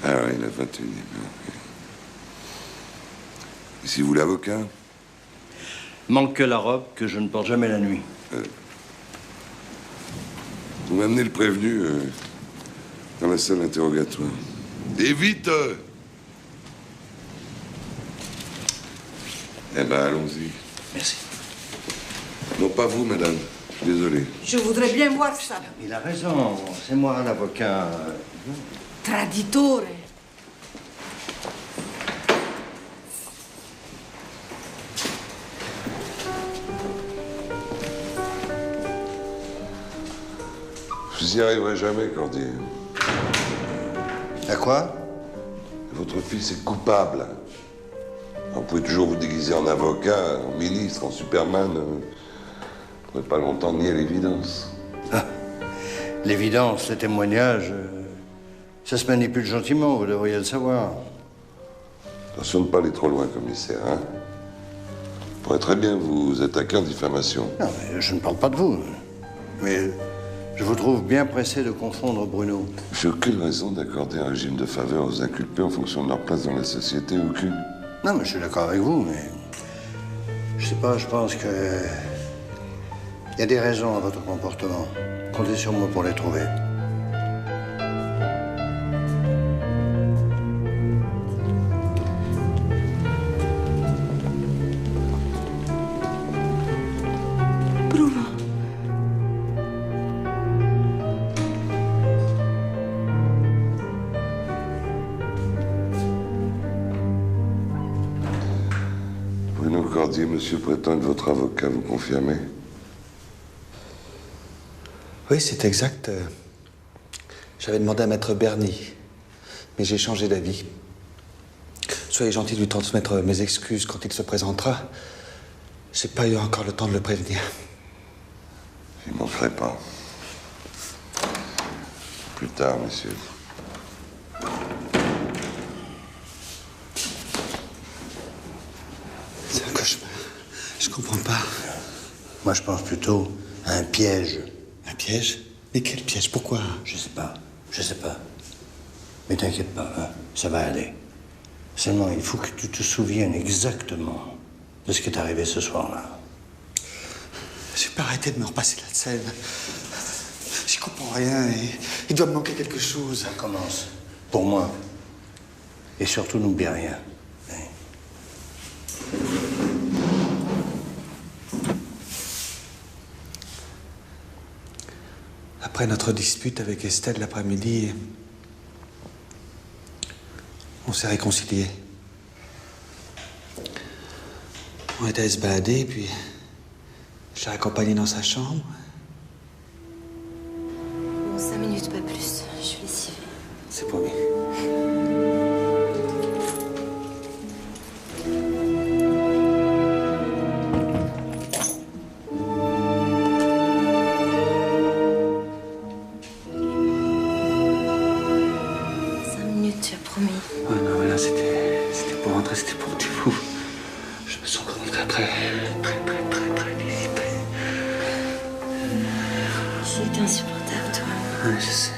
Ah oui, la 21e heure. Et si vous l'avocat? Manque que la robe que je ne porte jamais la nuit. Vous m'amenez le prévenu dans la salle d'interrogatoire. Et vite! Eh ben, allons-y. Merci. Non, pas vous, madame. Je suis désolé. Je voudrais bien voir ça. Il a raison, c'est moi l'avocat. Traditore. Vous n'y arriverez jamais, Cordier. À quoi? Votre fils est coupable. Vous pouvez toujours vous déguiser en avocat, en ministre, en Superman. Vous ne pourrez pas longtemps nier l'évidence. Ah, l'évidence, les témoignages, ça se manipule gentiment, vous devriez le savoir. Attention de ne pas aller trop loin, commissaire, hein? Vous pourrez très bien vous attaquer en diffamation. Non, mais je ne parle pas de vous. Mais je vous trouve bien pressé de confondre Bruno. J'ai aucune raison d'accorder un régime de faveur aux inculpés en fonction de leur place dans la société, aucune. Non, mais je suis d'accord avec vous, mais... Je sais pas, je pense que... Il y a des raisons à votre comportement. Comptez sur moi pour les trouver. Bruno. Bruno Cordier, monsieur prétend être votre avocat, vous confirmez? Oui, c'est exact. J'avais demandé à Maître Berny, mais j'ai changé d'avis. Soyez gentil de lui transmettre mes excuses quand il se présentera. J'ai pas eu encore le temps de le prévenir. Je m'en ferai pas. Plus tard, monsieur. C'est un cauchemar. Je comprends pas. Moi, je pense plutôt à un piège. Un piège? Mais quel piège? Pourquoi? Je sais pas. Je sais pas. Mais t'inquiète pas, hein, ça va aller. Seulement, il faut que tu te souviennes exactement de ce qui est arrivé ce soir-là. J'ai pas arrêté de me repasser la scène. J'y comprends rien et il doit me manquer quelque chose. On commence. Pour moi. Et surtout, n'oublie rien. Après notre dispute avec Estelle l'après-midi, on s'est réconciliés. On était à se balader, puis Je l'ai accompagné dans sa chambre. Bon, 5 minutes, pas plus. Je suis lessivée. C'est promis. Tu as promis. Ouais, non, mais là, c'était pour rentrer, c'était pour du fou. Je me sens vraiment très dissipé. C'est insupportable, toi. Ouais, je sais.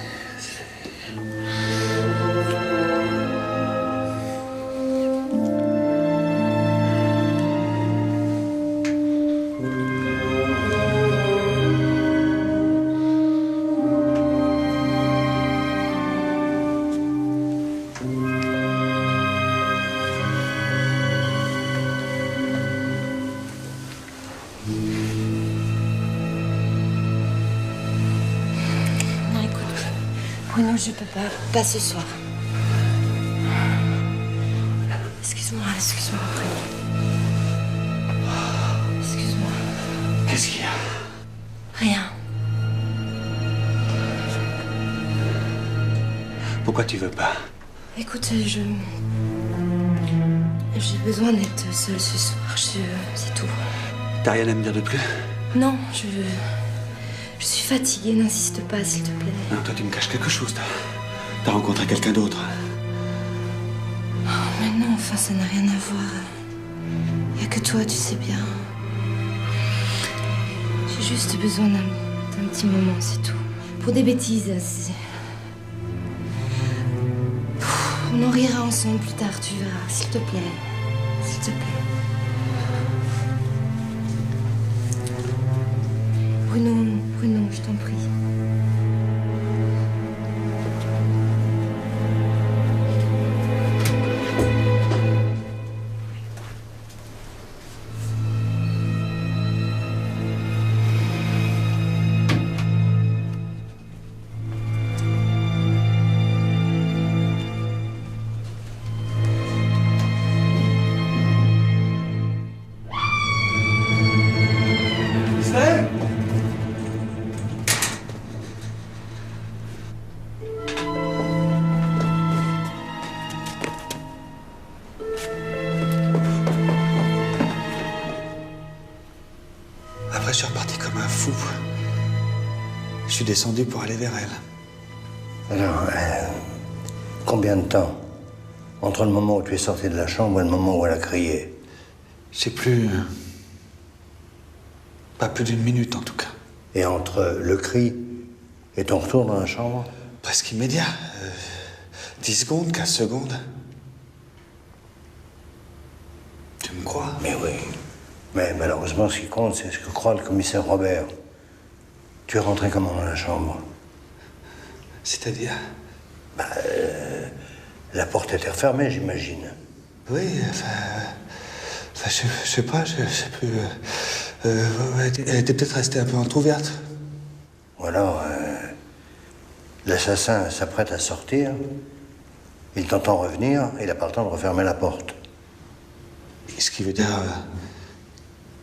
Bruno, je peux pas ce soir. Excuse-moi après. Excuse-moi. Qu'est-ce qu'il y a? Rien. Pourquoi tu veux pas? Écoute, j'ai besoin d'être seule ce soir. C'est tout. T'as rien à me dire de plus? Non, je suis fatiguée. N'insiste pas, s'il te plaît. Non, toi, tu me caches quelque chose. T'as rencontré quelqu'un d'autre. Oh, mais non, enfin, ça n'a rien à voir. Il n'y a que toi, tu sais bien. J'ai juste besoin d'un petit moment, c'est tout. Pour des bêtises, on en rira ensemble plus tard, tu verras. S'il te plaît. S'il te plaît. Bruno, je t'en prie. Après, je suis reparti comme un fou. Je suis descendu pour aller vers elle. Alors, combien de temps entre le moment où tu es sorti de la chambre et le moment où elle a crié? Je sais plus. Pas plus d'une minute en tout cas. Et entre le cri et ton retour dans la chambre? Presque immédiat. 10 secondes, 15 secondes. Tu me crois? Mais oui. Mais malheureusement, ce qui compte, c'est ce que croit le commissaire Robert. Tu es rentré comment dans la chambre? C'est-à-dire? La porte était refermée, j'imagine. Oui, je sais pas, je sais plus. Elle était peut-être restée un peu entrouverte. Ou alors, l'assassin s'apprête à sortir, il t'entend revenir, et il n'a pas le temps de refermer la porte. Ce qui veut dire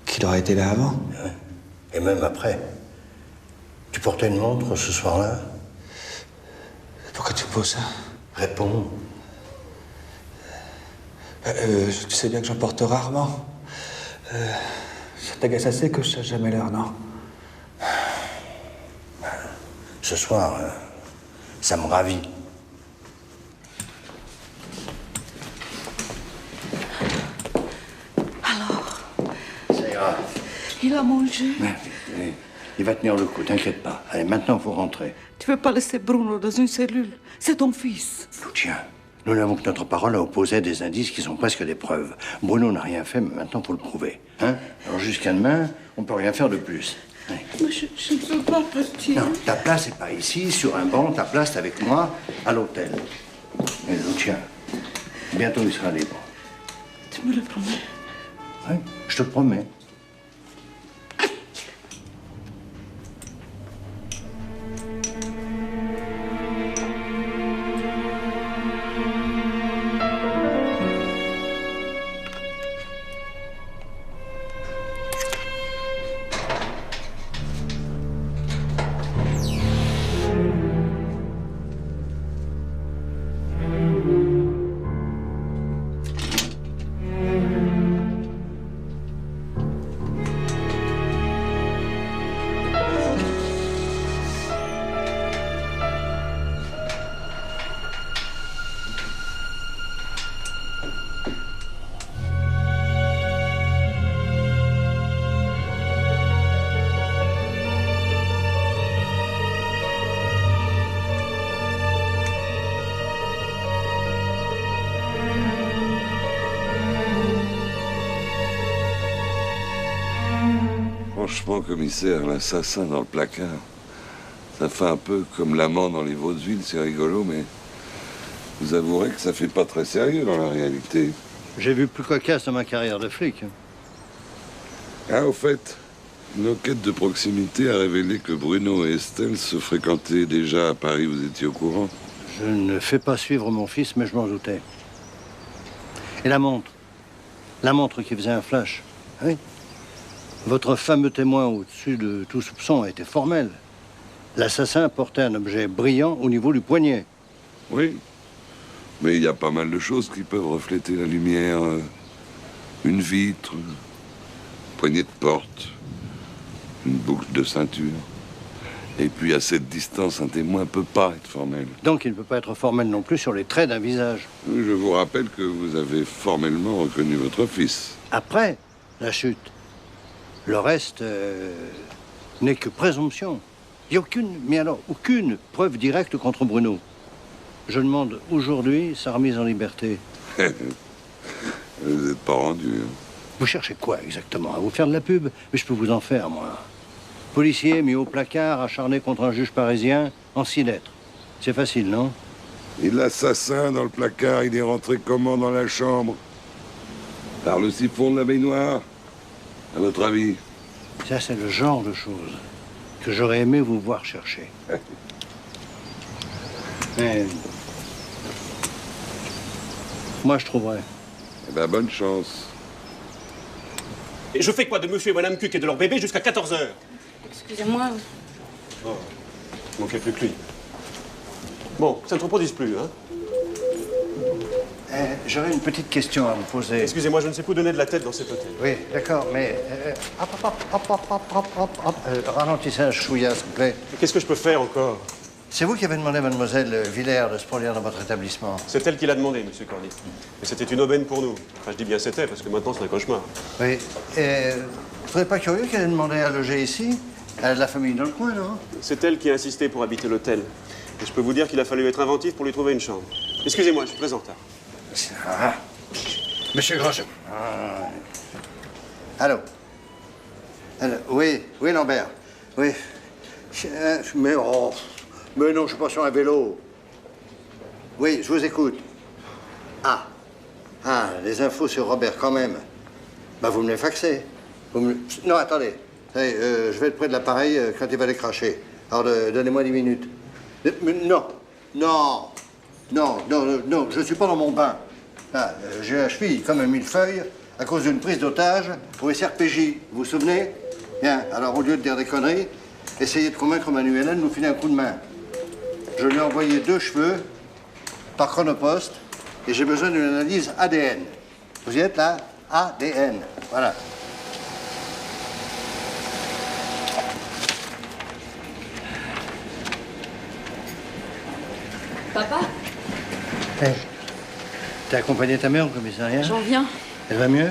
qu'il aurait été là avant. Et même après. Tu portais une montre ce soir-là? Pourquoi tu me poses ça? Réponds. Tu sais bien que j'en porte rarement. Ça t'agace assez que je sache jamais l'heure, non? Ce soir, ça me ravit. Alors, Ça ira. il a mangé. Mais, il va tenir le coup, t'inquiète pas. Allez, maintenant, il faut rentrer. Tu veux pas laisser Bruno dans une cellule? C'est ton fils. Lucien, nous n'avons que notre parole à opposer des indices qui sont presque des preuves. Bruno n'a rien fait, mais maintenant, il faut le prouver. Hein? Alors, jusqu'à demain, on ne peut rien faire de plus. Mais je ne veux pas partir. Non, ta place n'est pas ici, sur un banc. Ta place est avec moi, à l'hôtel. Mais Lucien, bientôt, il sera libre. Tu me le promets? Oui, je te le promets. Franchement, commissaire, l'assassin dans le placard, ça fait un peu comme l'amant dans les vaudevilles, c'est rigolo, mais vous avouerez que ça fait pas très sérieux dans la réalité. J'ai vu plus cocasse dans ma carrière de flic. Ah, au fait, une enquête de proximité a révélé que Bruno et Estelle se fréquentaient déjà à Paris. Vous étiez au courant? Je ne fais pas suivre mon fils, mais je m'en doutais. Et la montre? La montre qui faisait un flash. Oui. Votre fameux témoin au-dessus de tout soupçon a été formel. L'assassin portait un objet brillant au niveau du poignet. Oui. Mais il y a pas mal de choses qui peuvent refléter la lumière. Une vitre, une poignée de porte, une boucle de ceinture. Et puis, à cette distance, un témoin peut pas être formel. Donc, il ne peut pas être formel non plus sur les traits d'un visage. Oui, je vous rappelle que vous avez formellement reconnu votre fils. Après la chute, le reste n'est que présomption. Il n'y a aucune preuve directe contre Bruno. Je demande aujourd'hui sa remise en liberté. Vous n'êtes pas rendu. Hein. Vous cherchez quoi exactement? À vous faire de la pub? Mais je peux vous en faire, moi. Policier mis au placard, acharné contre un juge parisien, en 6 lettres. C'est facile, non? Et l'assassin dans le placard, il est rentré comment dans la chambre? Par le siphon de la baignoire? À votre avis? Ça, c'est le genre de choses que j'aurais aimé vous voir chercher. Mais... moi, je trouverais. Eh ben, bonne chance. Et je fais quoi de monsieur et madame Cuc et de leur bébé jusqu'à 14 h? Excusez-moi. Oh, il manquait plus que lui. Bon, ça ne te reproduise plus, hein? J'aurais une petite question à vous poser. Excusez-moi, je ne sais plus donner de la tête dans cet hôtel. Oui, d'accord, mais... ralentissez un chouïa, s'il vous plaît. Qu'est-ce que je peux faire encore? C'est vous qui avez demandé à mademoiselle Villers de se produire dans votre établissement? C'est elle qui l'a demandé, monsieur Cordy. Mais c'était une aubaine pour nous. Enfin, je dis bien c'était, parce que maintenant c'est un cauchemar. Oui, vous ne serez pas curieux qu'elle ait demandé à loger ici? Elle a de la famille dans le coin, non? C'est elle qui a insisté pour habiter l'hôtel. Et je peux vous dire qu'il a fallu être inventif pour lui trouver une chambre. Excusez-moi, je suis très en retard. Ah. Monsieur Grosjean. Allô? Oui, Lambert. Oui. Mais non, je suis pas sur un vélo. Oui, je vous écoute. Ah, les infos sur Robert, quand même. Bah, vous me les faxez. Non, attendez. Je vais être près de l'appareil quand il va les cracher. Alors, donnez-moi 10 minutes. Non, je suis pas dans mon bain. Ah, j'ai la cheville comme un millefeuille à cause d'une prise d'otage pour SRPJ. Vous vous souvenez? Bien, alors au lieu de dire des conneries, essayez de convaincre Manuela de nous filer un coup de main. Je lui ai envoyé 2 cheveux par chronopost et j'ai besoin d'une analyse ADN. Vous y êtes là? ADN. Voilà. Papa? Hey. T'as accompagné ta mère au commissariat? J'en viens. Elle va mieux?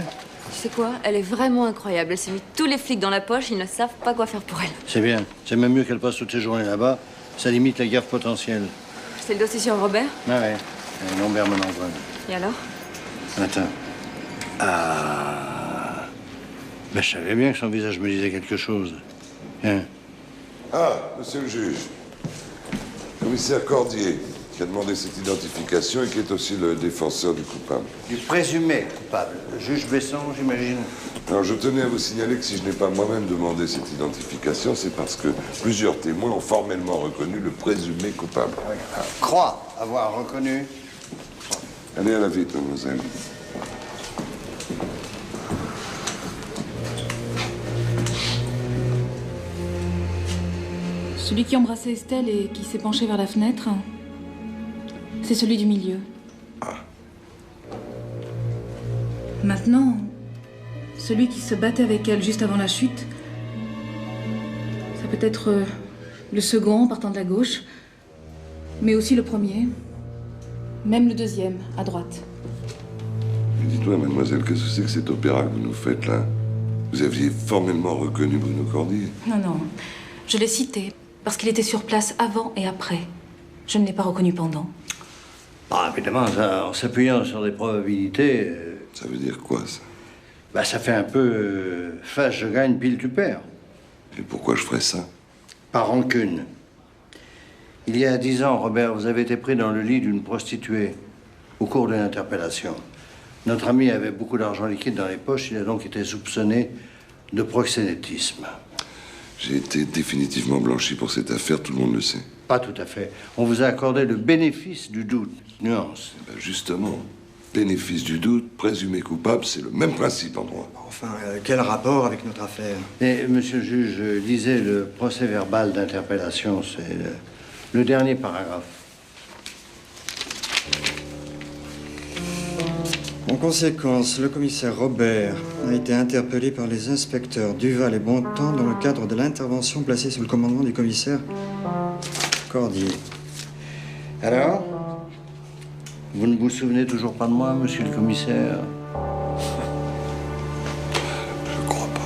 Tu sais quoi? Elle est vraiment incroyable. Elle s'est mis tous les flics dans la poche, ils ne savent pas quoi faire pour elle. C'est bien. C'est même mieux qu'elle passe toutes ses journées là-bas. Ça limite la gaffe potentielle. C'est le dossier sur Robert? Ah ouais. Lambert me l'envoie. Et alors? Attends. Ah. Ben, je savais bien que son visage me disait quelque chose. Hein? Ah, monsieur le juge. Commissaire Cordier, qui a demandé cette identification et qui est aussi le défenseur du coupable. Du présumé coupable. Le juge Besson, j'imagine. Alors, je tenais à vous signaler que si je n'ai pas moi-même demandé cette identification, c'est parce que plusieurs témoins ont formellement reconnu le présumé coupable. Croit avoir reconnu. Allez à la vite, mademoiselle. Celui qui embrassait Estelle et qui s'est penché vers la fenêtre, c'est celui du milieu. Maintenant, celui qui se battait avec elle juste avant la chute, ça peut être le second partant de la gauche, mais aussi le premier, même le deuxième, à droite. Dites-moi, mademoiselle, qu'est-ce que c'est que cet opéra que vous nous faites, là? Vous aviez formellement reconnu Bruno Cordier? Non, je l'ai cité. Parce qu'il était sur place avant et après. Je ne l'ai pas reconnu pendant. Ah, évidemment, ça, en s'appuyant sur des probabilités... Ça veut dire quoi, ça? Bah, ça fait un peu face je gagne, pile tu perds. Et pourquoi je ferais ça? Par rancune. Il y a 10 ans, Robert, vous avez été pris dans le lit d'une prostituée au cours d'une interpellation. Notre ami avait beaucoup d'argent liquide dans les poches. Il a donc été soupçonné de proxénétisme. J'ai été définitivement blanchi pour cette affaire, tout le monde le sait. Pas tout à fait. On vous a accordé le bénéfice du doute. Nuance. Ben justement, bénéfice du doute, présumé coupable, c'est le même principe en droit. Enfin, quel rapport avec notre affaire? Et, monsieur le juge, lisez le procès-verbal d'interpellation. C'est le dernier paragraphe. En conséquence, le commissaire Robert a été interpellé par les inspecteurs Duval et Bontemps dans le cadre de l'intervention placée sous le commandement du commissaire Cordier. Alors? Vous ne vous souvenez toujours pas de moi, monsieur le commissaire? Je crois pas.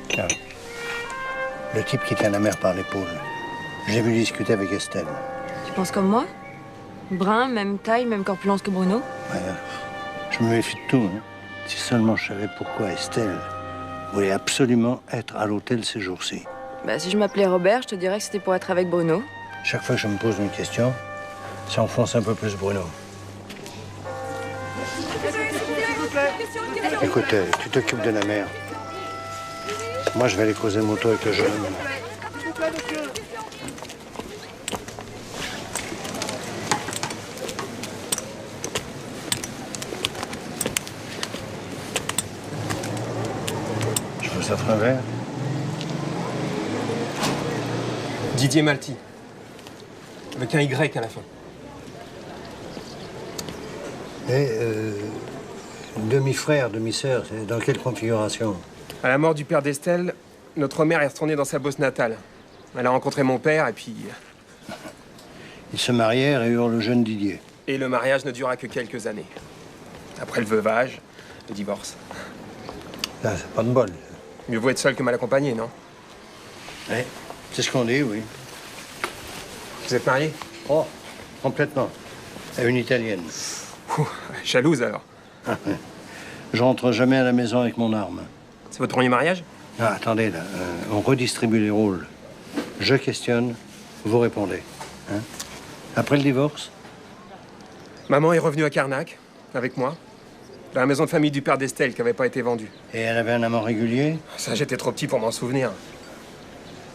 Tiens, le type qui tient la mère par l'épaule. J'ai vu discuter avec Estelle. Tu penses comme moi? Brun, même taille, même corpulence que Bruno? Ouais, je me méfie de tout. Hein. Si seulement je savais pourquoi Estelle voulait absolument être à l'hôtel ces jours-ci. Bah, si je m'appelais Robert, je te dirais que c'était pour être avec Bruno. Chaque fois que je me pose une question, ça enfonce un peu plus Bruno. Écoute, tu t'occupes de la mère. Moi, je vais aller causer moto avec le jeune homme. Je vous offre un verre. Didier Malty. Avec un Y à la fin. Et demi-frère, demi-sœur, c'est dans quelle configuration? À la mort du père d'Estelle, notre mère est retournée dans sa Beauce natale. Elle a rencontré mon père et puis... Ils se marièrent et eurent le jeune Didier. Et le mariage ne dura que quelques années. Après le veuvage, le divorce. Là, c'est pas de bol. Mieux vaut être seul que mal accompagné, non? Oui, c'est ce qu'on dit, oui. Vous êtes marié? Oh, complètement. À une Italienne. Ouh, jalouse alors. Je rentre jamais à la maison avec mon arme. C'est votre premier mariage? Ah, attendez, là, on redistribue les rôles. Je questionne, vous répondez. Hein? Après le divorce? Maman est revenue à Carnac, avec moi, dans la maison de famille du père d'Estelle qui n'avait pas été vendue. Et elle avait un amant régulier? Ça, j'étais trop petit pour m'en souvenir.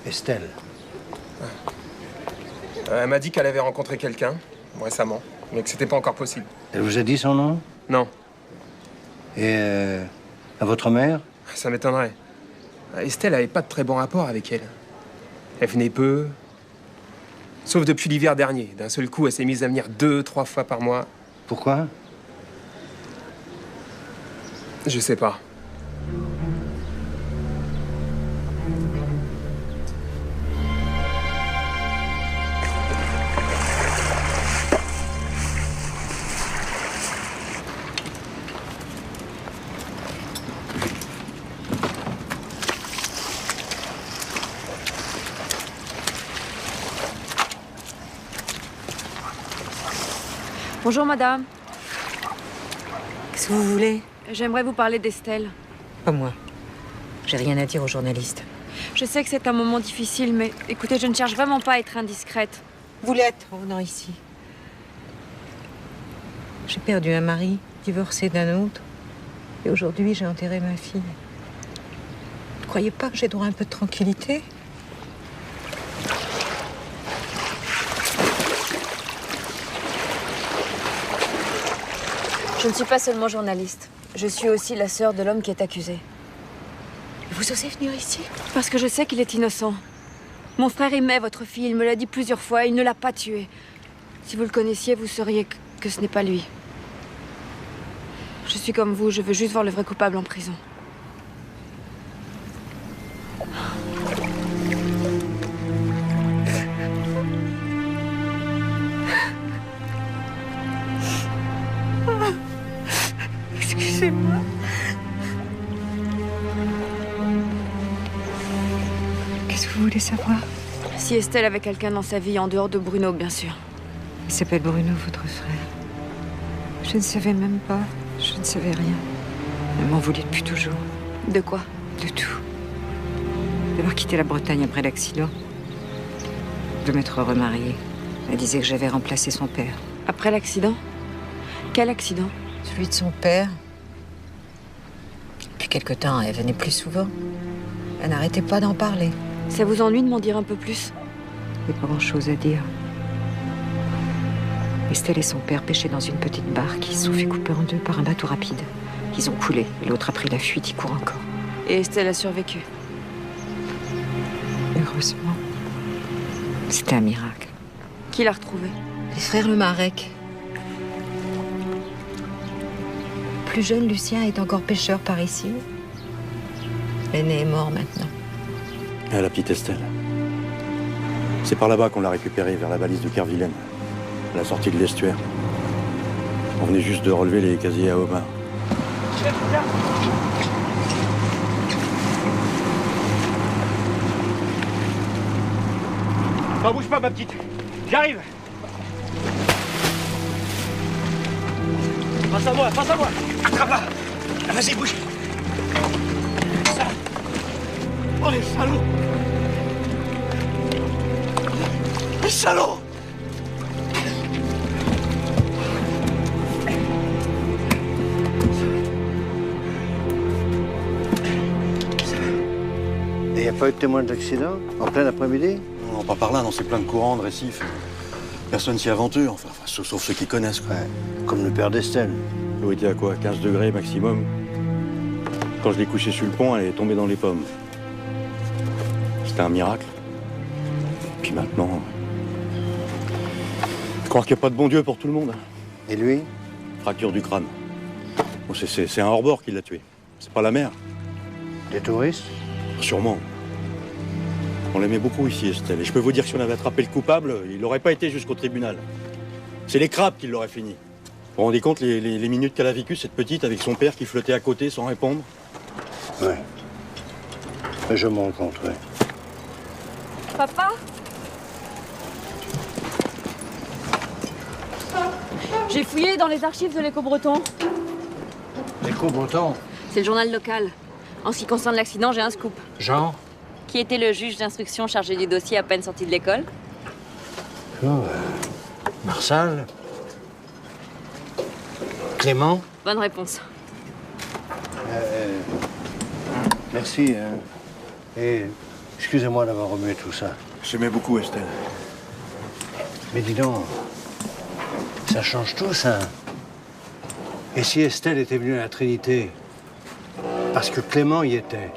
Estelle? Elle m'a dit qu'elle avait rencontré quelqu'un, récemment, mais que c'était pas encore possible. Elle vous a dit son nom? Non. Et à votre mère? Ça m'étonnerait. Estelle avait pas de très bon rapport avec elle. Elle venait peu. Sauf depuis l'hiver dernier. D'un seul coup, elle s'est mise à venir 2-3 fois par mois. Pourquoi? Je sais pas. Bonjour, madame. Qu'est-ce que vous voulez? J'aimerais vous parler d'Estelle. Pas moi. J'ai rien à dire aux journalistes. Je sais que c'est un moment difficile, mais écoutez, je ne cherche vraiment pas à être indiscrète. Vous l'êtes en venant ici. J'ai perdu un mari, divorcé d'un autre. Et aujourd'hui, j'ai enterré ma fille. Ne croyez pas que j'ai droit à un peu de tranquillité? Je ne suis pas seulement journaliste. Je suis aussi la sœur de l'homme qui est accusé. Vous osez venir ici? Parce que je sais qu'il est innocent. Mon frère aimait votre fille, il me l'a dit plusieurs fois, il ne l'a pas tuée. Si vous le connaissiez, vous sauriez que ce n'est pas lui. Je suis comme vous, je veux juste voir le vrai coupable en prison. Excusez-moi. Qu'est-ce que vous voulez savoir? Si Estelle avait quelqu'un dans sa vie, en dehors de Bruno, bien sûr. Il s'appelle Bruno, votre frère. Je ne savais même pas. Je ne savais rien. Elle m'en voulait depuis toujours. De quoi? De tout. D'avoir quitté la Bretagne après l'accident. De m'être remariée. Elle disait que j'avais remplacé son père. Après l'accident? Quel accident? Celui de son père. Depuis quelque temps, elle venait plus souvent. Elle n'arrêtait pas d'en parler. Ça vous ennuie de m'en dire un peu plus? Il n'y a pas grand-chose à dire. Estelle et son père pêchaient dans une petite barque. Ils se sont fait couper en deux par un bateau rapide. Ils ont coulé. L'autre a pris la fuite, il court encore. Et Estelle a survécu? Heureusement. C'était un miracle. Qui l'a retrouvée? Les frères Le Marec. Le plus jeune, Lucien, est encore pêcheur par ici. L'aîné est mort maintenant. Ah, la petite Estelle. C'est par là-bas qu'on l'a récupérée, vers la balise de Kerguelen, à la sortie de l'estuaire. On venait juste de relever les casiers à homard. Non, bouge pas, ma petite. J'arrive. Face à moi, face à moi. Attrape-la. Ah, vas-y, bouge. Ça. Oh, les salauds. Les salauds. Et il n'y a pas eu de témoin d'accident en plein après-midi? Non, pas par là, non, c'est plein de courants, de récifs. Personne s'y aventure, enfin, sauf ceux qui connaissent, quoi. Ouais, comme le père d'Estelle. L'eau était à quoi? 15 degrés maximum. Quand je l'ai couchée sur le pont, elle est tombée dans les pommes. C'était un miracle. Puis maintenant... Croire qu'il n'y a pas de bon Dieu pour tout le monde. Et lui? Fracture du crâne. Bon, c'est un hors-bord qui l'a tué. C'est pas la mer. Des touristes? Sûrement. On l'aimait beaucoup ici, Estelle. Et je peux vous dire que si on avait attrapé le coupable, il n'aurait pas été jusqu'au tribunal. C'est les crabes qui l'auraient fini. Vous vous rendez compte les minutes qu'elle a vécues, cette petite, avec son père qui flottait à côté sans répondre? Ouais. Je me rends compte, ouais. Papa? J'ai fouillé dans les archives de l'Éco-Breton. L'Éco-Breton? C'est le journal local. En ce qui concerne l'accident, j'ai un scoop. Jean? Qui était le juge d'instruction chargé du dossier à peine sorti de l'école? Oh, Marsal? Clément? Bonne réponse. Merci. Et excusez-moi d'avoir remué tout ça. J'aimais beaucoup Estelle. Mais dis donc, ça change tout, ça. Et si Estelle était venue à la Trinité? Parce que Clément y était.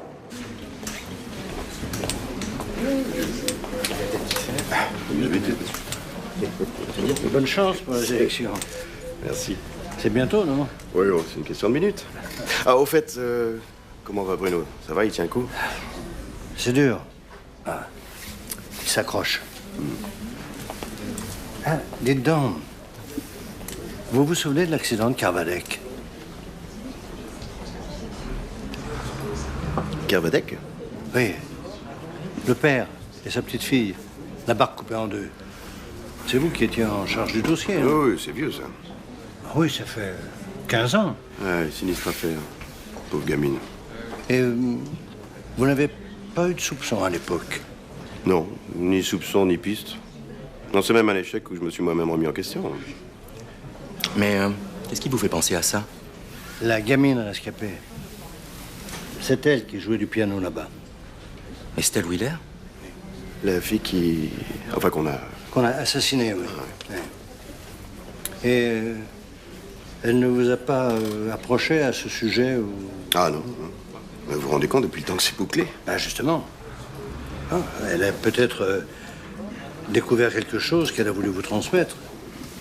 Bonne chance pour les élections. Merci. C'est bientôt, non? Oui, c'est une question de minutes. Ah, au fait, comment va Bruno? Ça va, il tient le coup? C'est dur. Ah, il s'accroche. Ah, dites donc, vous vous souvenez de l'accident de Kervadec? Kervadec? Oui. Le père et sa petite fille, la barque coupée en deux. C'est vous qui étiez en charge du dossier, hein? Oui, c'est vieux, ça. Ah oui, ça fait 15 ans. Ouais, sinistre affaire. Pauvre gamine. Et vous n'avez pas eu de soupçon à l'époque? Non, ni soupçon, ni piste. Non, c'est même un échec où je me suis moi-même remis en question. Mais qu'est-ce qui vous fait penser à ça? La gamine rescapée. C'est elle qui jouait du piano là-bas. Estelle Wheeler? La fille qui... Enfin, qu'on a... Qu'on a assassinée, oui. Ouais. Et elle ne vous a pas approché à ce sujet ou... Ah non. Vous vous rendez compte depuis le temps que c'est bouclé? Ah, justement. Ah, elle a peut-être découvert quelque chose qu'elle a voulu vous transmettre.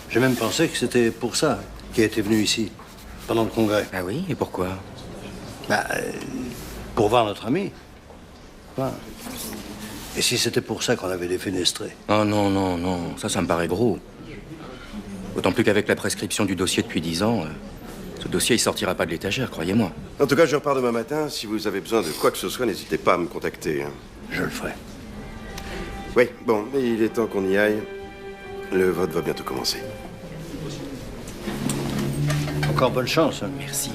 J'ai même pensé que c'était pour ça qu'elle était venue ici, pendant le congrès. Ah oui? Et pourquoi? Bah, pour voir notre ami. Voilà. Et si c'était pour ça qu'on avait défenestré? Oh non, non, non. Ça me paraît gros. D'autant plus qu'avec la prescription du dossier depuis 10 ans, ce dossier, il sortira pas de l'étagère, croyez-moi. En tout cas, je repars demain matin. Si vous avez besoin de quoi que ce soit, n'hésitez pas à me contacter. Hein. Je le ferai. Oui, bon, il est temps qu'on y aille. Le vote va bientôt commencer. Encore bonne chance. Hein. Merci.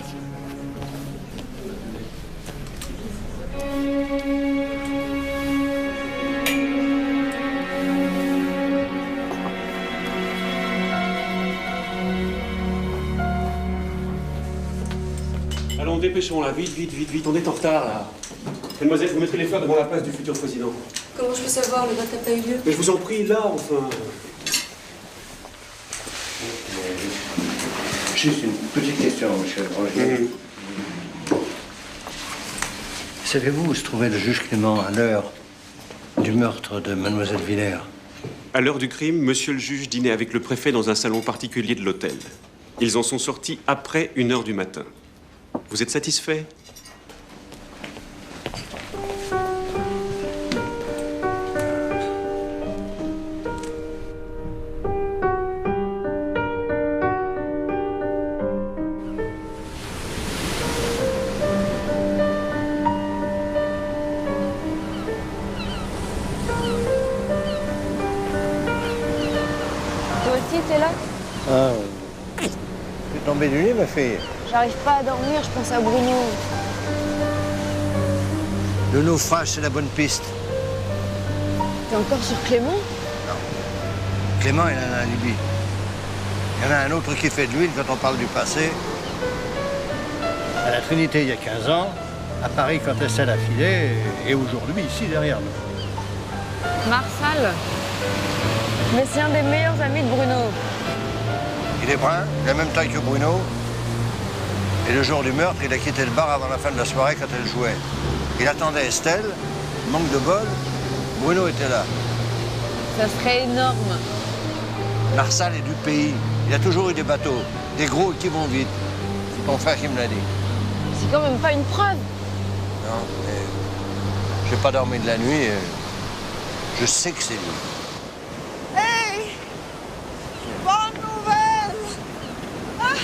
Allons, dépêchons là, vite, vite, vite, vite, on est en retard là. Mademoiselle, vous mettrez les fleurs devant la place du futur président. Comment je peux savoir? Le vote n'a pas eu lieu. Mais je vous en prie, là, enfin. Juste une petite question, monsieur Roger. Savez-vous où se trouvait le juge Clément à l'heure du meurtre de Mademoiselle Villers? À l'heure du crime, monsieur le juge dînait avec le préfet dans un salon particulier de l'hôtel. Ils en sont sortis après 1h du matin. Vous êtes satisfait? Toi aussi, t'es là? Ah, t'es tombée du lit, ma fille? J'arrive pas à dormir, je pense à Bruno. Le naufrage, c'est la bonne piste. T'es encore sur Clément? Clément, il en a un alibi. Il y en a un autre qui fait de l'huile quand on parle du passé. À la Trinité, il y a 15 ans. À Paris, quand Estelle a filé. Et aujourd'hui, ici, derrière nous. Marsal. Mais c'est un des meilleurs amis de Bruno. Il est brun, il a la même taille que Bruno. Et le jour du meurtre, il a quitté le bar avant la fin de la soirée quand elle jouait. Il attendait Estelle. Manque de bol, Bruno était là. Ça serait énorme. Marsal est du pays. Il a toujours eu des bateaux. Des gros qui vont vite. C'est ton frère qui me l'a dit. C'est quand même pas une preuve. Non, mais j'ai pas dormi de la nuit et je sais que c'est lui. Hey! Bonne nouvelle! Ah!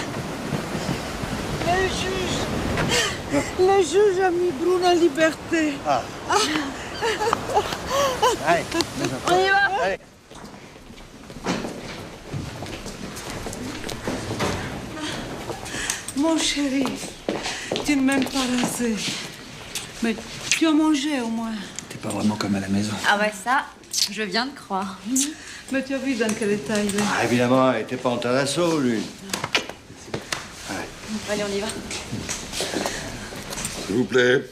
Le juge a mis Bruno en liberté. Ah. Allez, on y va! Allez. Mon chéri, tu ne m'aimes pas assez. Mais tu as mangé au moins. T'es pas vraiment comme à la maison. Ah ouais, ça, je viens de croire. Mais tu as vu dans quel état il est. Ah, évidemment, il était pas en talasso, lui. Allez, on y va. S'il vous plaît,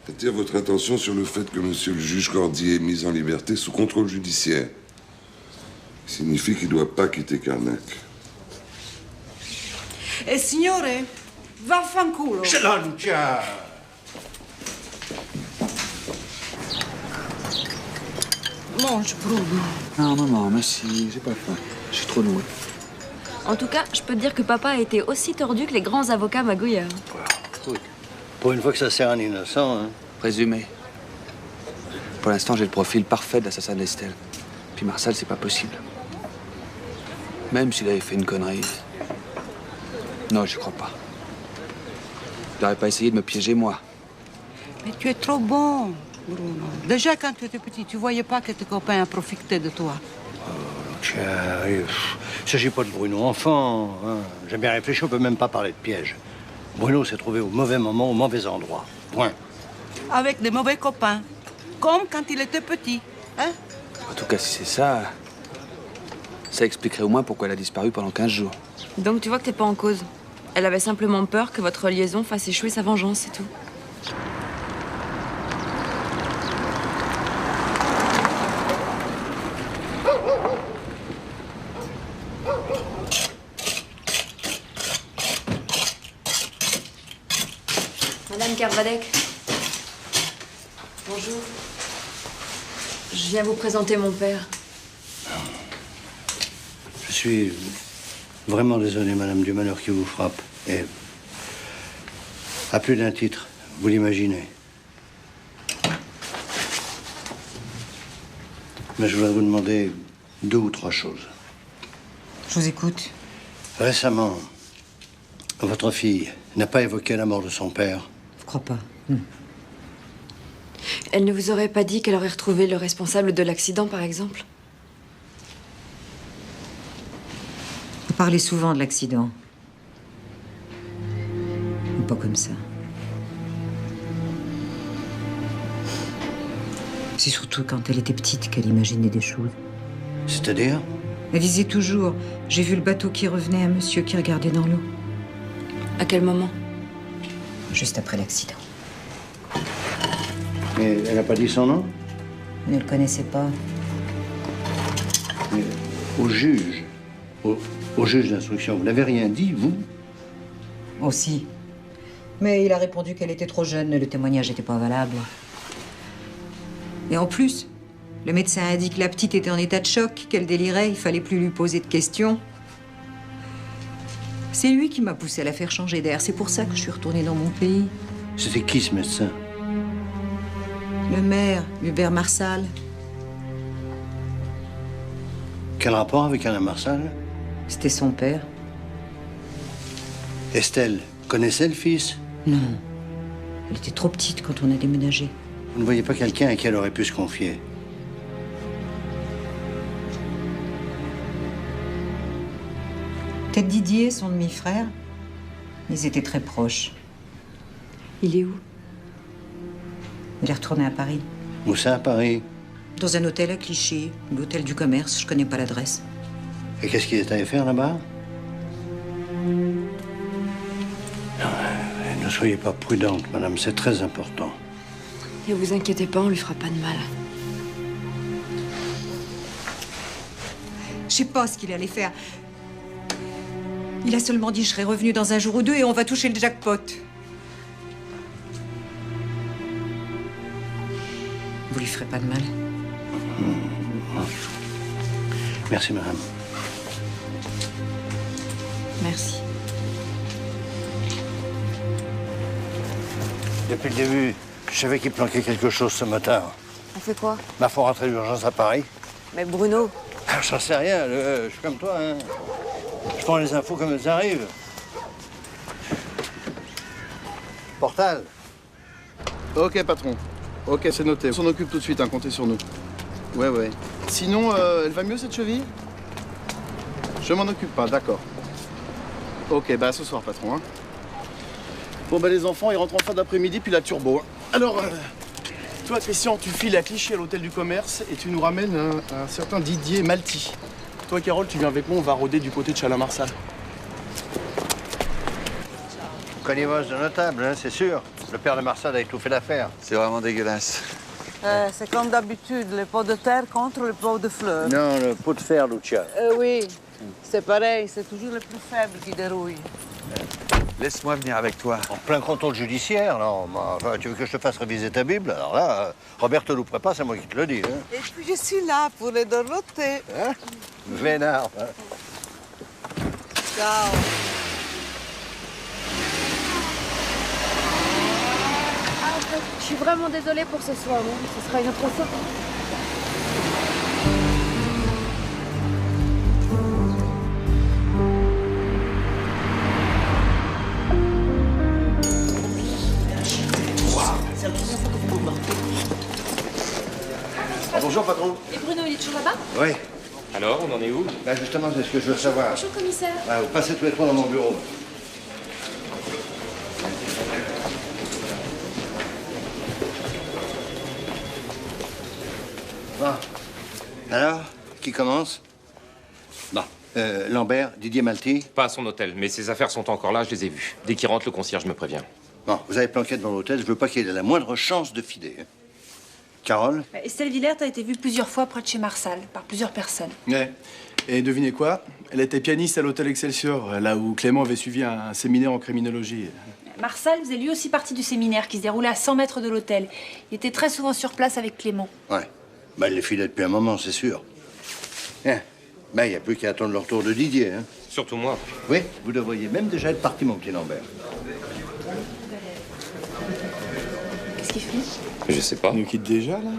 j'attire votre attention sur le fait que monsieur le juge Cordier est mis en liberté sous contrôle judiciaire. Signifie qu'il ne doit pas quitter Carnac. E signore, vaffanculo. Ce lancia. Mange, Bruno. Non, maman, merci, j'ai pas faim. Je suis trop noué. En tout cas, je peux te dire que papa a été aussi tordu que les grands avocats magouilleurs. Pour une fois que ça sert un innocent, hein. Présumé. Pour l'instant, j'ai le profil parfait de l'assassin d'Estelle. Puis Marsal, c'est pas possible. Même s'il avait fait une connerie. Non, j'y crois pas. Il n'aurait pas essayé de me piéger, moi. Mais tu es trop bon, Bruno. Déjà, quand tu étais petit, tu voyais pas que tes copains profitaient de toi. Tiens, il s'agit pas de Bruno enfant. Hein. J'ai bien réfléchi, on peut même pas parler de piège. Bruno s'est trouvé au mauvais moment, au mauvais endroit. Point. Avec des mauvais copains. Comme quand il était petit. Hein? En tout cas, si c'est ça, ça expliquerait au moins pourquoi elle a disparu pendant 15 jours. Donc tu vois que t'es pas en cause. Elle avait simplement peur que votre liaison fasse échouer sa vengeance, c'est tout. Madame Kervadec. Bonjour. Je viens vous présenter mon père. Je suis vraiment désolé, madame, du malheur qui vous frappe. Et à plus d'un titre, vous l'imaginez. Mais je voudrais vous demander 2 ou 3 choses. Je vous écoute. Récemment, votre fille n'a pas évoqué la mort de son père. Je crois pas. Elle ne vous aurait pas dit qu'elle aurait retrouvé le responsable de l'accident, par exemple? Vous parlez souvent de l'accident. Mais pas comme ça. C'est surtout quand elle était petite qu'elle imaginait des choses. C'est-à-dire? Elle disait toujours, j'ai vu le bateau qui revenait, un monsieur qui regardait dans l'eau. À quel moment? Juste après l'accident. Mais elle n'a pas dit son nom? Elle ne le connaissait pas. Mais au juge d'instruction, vous n'avez rien dit, vous? Aussi. Mais il a répondu qu'elle était trop jeune, le témoignage n'était pas valable. Et en plus, le médecin a dit que la petite était en état de choc, qu'elle délirait, il fallait plus lui poser de questions. C'est lui qui m'a poussé à la faire changer d'air. C'est pour ça que je suis retournée dans mon pays. C'était qui, ce médecin? Le maire, Hubert Marsal. Quel rapport avec Alain Marsal? C'était son père. Estelle connaissait le fils? Non. Elle était trop petite quand on a déménagé. Vous ne voyez pas quelqu'un à qui elle aurait pu se confier? Peut-être Didier, son demi-frère. Ils étaient très proches. Il est où? Il est retourné à Paris. Où ça, à Paris? Dans un hôtel à Clichy, l'hôtel du commerce, je connais pas l'adresse. Et qu'est-ce qu'il est allé faire là-bas? Ne soyez pas prudente, madame, c'est très important. Ne vous inquiétez pas, on lui fera pas de mal. Je sais pas ce qu'il allait faire. Il a seulement dit je serai revenue dans un jour ou deux et on va toucher le jackpot. Vous lui ferez pas de mal. Merci, madame. Merci. Depuis le début, je savais qu'il planquait quelque chose ce matin. On fait quoi? Bah, faut rentrer d'urgence à Paris. Mais Bruno. J'en sais rien, je suis comme toi, hein. Je prends les infos comme elles arrivent. Portal. Ok, patron. Ok, c'est noté. On s'en occupe tout de suite, hein, comptez sur nous. Ouais, ouais. Sinon, elle va mieux cette cheville? Je m'en occupe pas, d'accord. Ok, bah à ce soir, patron. Hein. Bon, bah les enfants, ils rentrent en fin d'après-midi, puis la turbo. Hein. Alors, toi, Christian, tu files à Clichy à l'hôtel du commerce et tu nous ramènes un certain Didier Malty. Toi, Carole, tu viens avec moi, on va rôder du côté de Chalin-Marsal. Connivence de notable, hein, c'est sûr. Le père de Marsal a étouffé l'affaire. C'est vraiment dégueulasse. C'est comme d'habitude, le pot de terre contre le pot de fleurs. Non, le pot de fer, Lucia. Oui, c'est pareil, c'est toujours le plus faible qui dérouille. Laisse-moi venir avec toi. En plein contrôle judiciaire, non. Enfin, tu veux que je te fasse réviser ta Bible? Alors là, Robert te louperait pas, c'est moi qui te le dis. Hein. Et puis je suis là pour les dorloter. Hein? Vénard. Hein? Ciao. Je suis vraiment désolée pour ce soir, bon, ce sera une autre fois. Bonjour, patron. Et Bruno, il est toujours là-bas? Oui. Alors, on en est où? Bah justement, c'est ce que je veux savoir. Bonjour, commissaire. Vous passez tous les trois dans mon bureau. Bon. Alors, qui commence? Bon. Lambert, Didier Malty. Pas à son hôtel, mais ses affaires sont encore là, je les ai vues. Dès qu'il rentre, le concierge me prévient. Bon, vous avez planqué devant l'hôtel, je veux pas qu'il ait la moindre chance de filer. Hein. Carole? Estelle Villert a été vue plusieurs fois près de chez Marsal, par plusieurs personnes. Ouais. Et devinez quoi? Elle était pianiste à l'hôtel Excelsior, là où Clément avait suivi un séminaire en criminologie. Marsal faisait lui aussi partie du séminaire qui se déroulait à 100 mètres de l'hôtel. Il était très souvent sur place avec Clément. Ouais. Bah, il les filait depuis un moment, c'est sûr. Hein. Ben, il n'y a plus qu'à attendre le retour de Didier. Hein. Surtout moi. Oui, vous devriez même déjà être parti, mon petit Lambert. Qu'est-ce qu'il fait? Je sais pas. Il nous quitte déjà, là?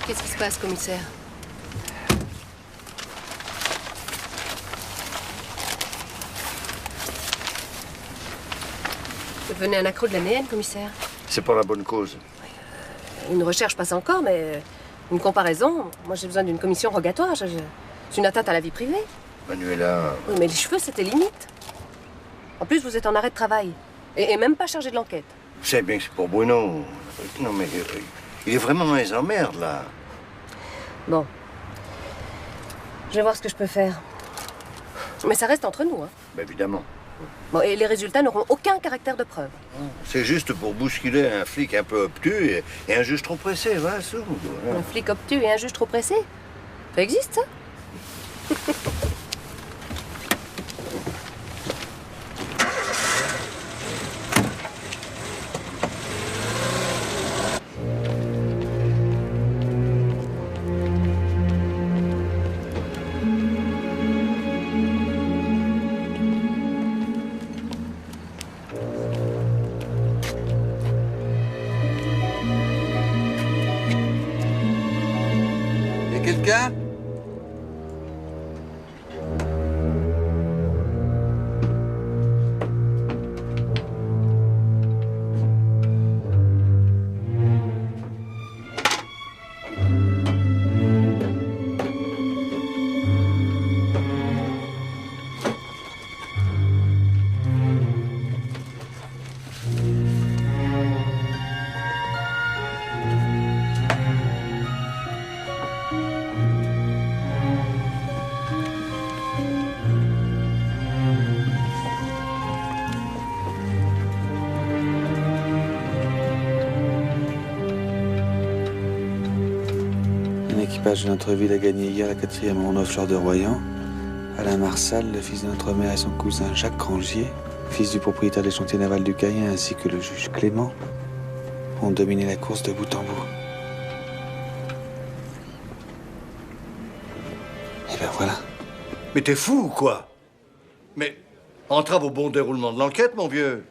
Qu'est-ce qui se passe, commissaire? devenez un accro de l'ADN, commissaire. C'est pour la bonne cause. Une recherche passe encore, mais une comparaison, moi j'ai besoin d'une commission rogatoire. C'est une atteinte à la vie privée. Manuela... Oui, mais les cheveux, c'était limite. En plus, vous êtes en arrêt de travail. Et même pas chargé de l'enquête. Vous savez bien que c'est pour Bruno. Non, mais il est vraiment dans les emmerdes, là. Bon. Je vais voir ce que je peux faire. Mais ça reste entre nous, hein. Ben, évidemment. Bon, et les résultats n'auront aucun caractère de preuve. C'est juste pour bousculer un flic un peu obtus et un juge trop pressé, voilà, tout. Un flic obtus et un juge trop pressé? Ça existe, ça? Quelqu'un? L'équipage de notre ville a gagné hier la 4e ronde offshore de Royan. Alain Marsal, le fils de notre mère et son cousin Jacques Grangier, fils du propriétaire des chantiers navals du Cayen, ainsi que le juge Clément, ont dominé la course de bout en bout. Et ben voilà. Mais t'es fou ou quoi? Mais entrave au bon déroulement de l'enquête, mon vieux.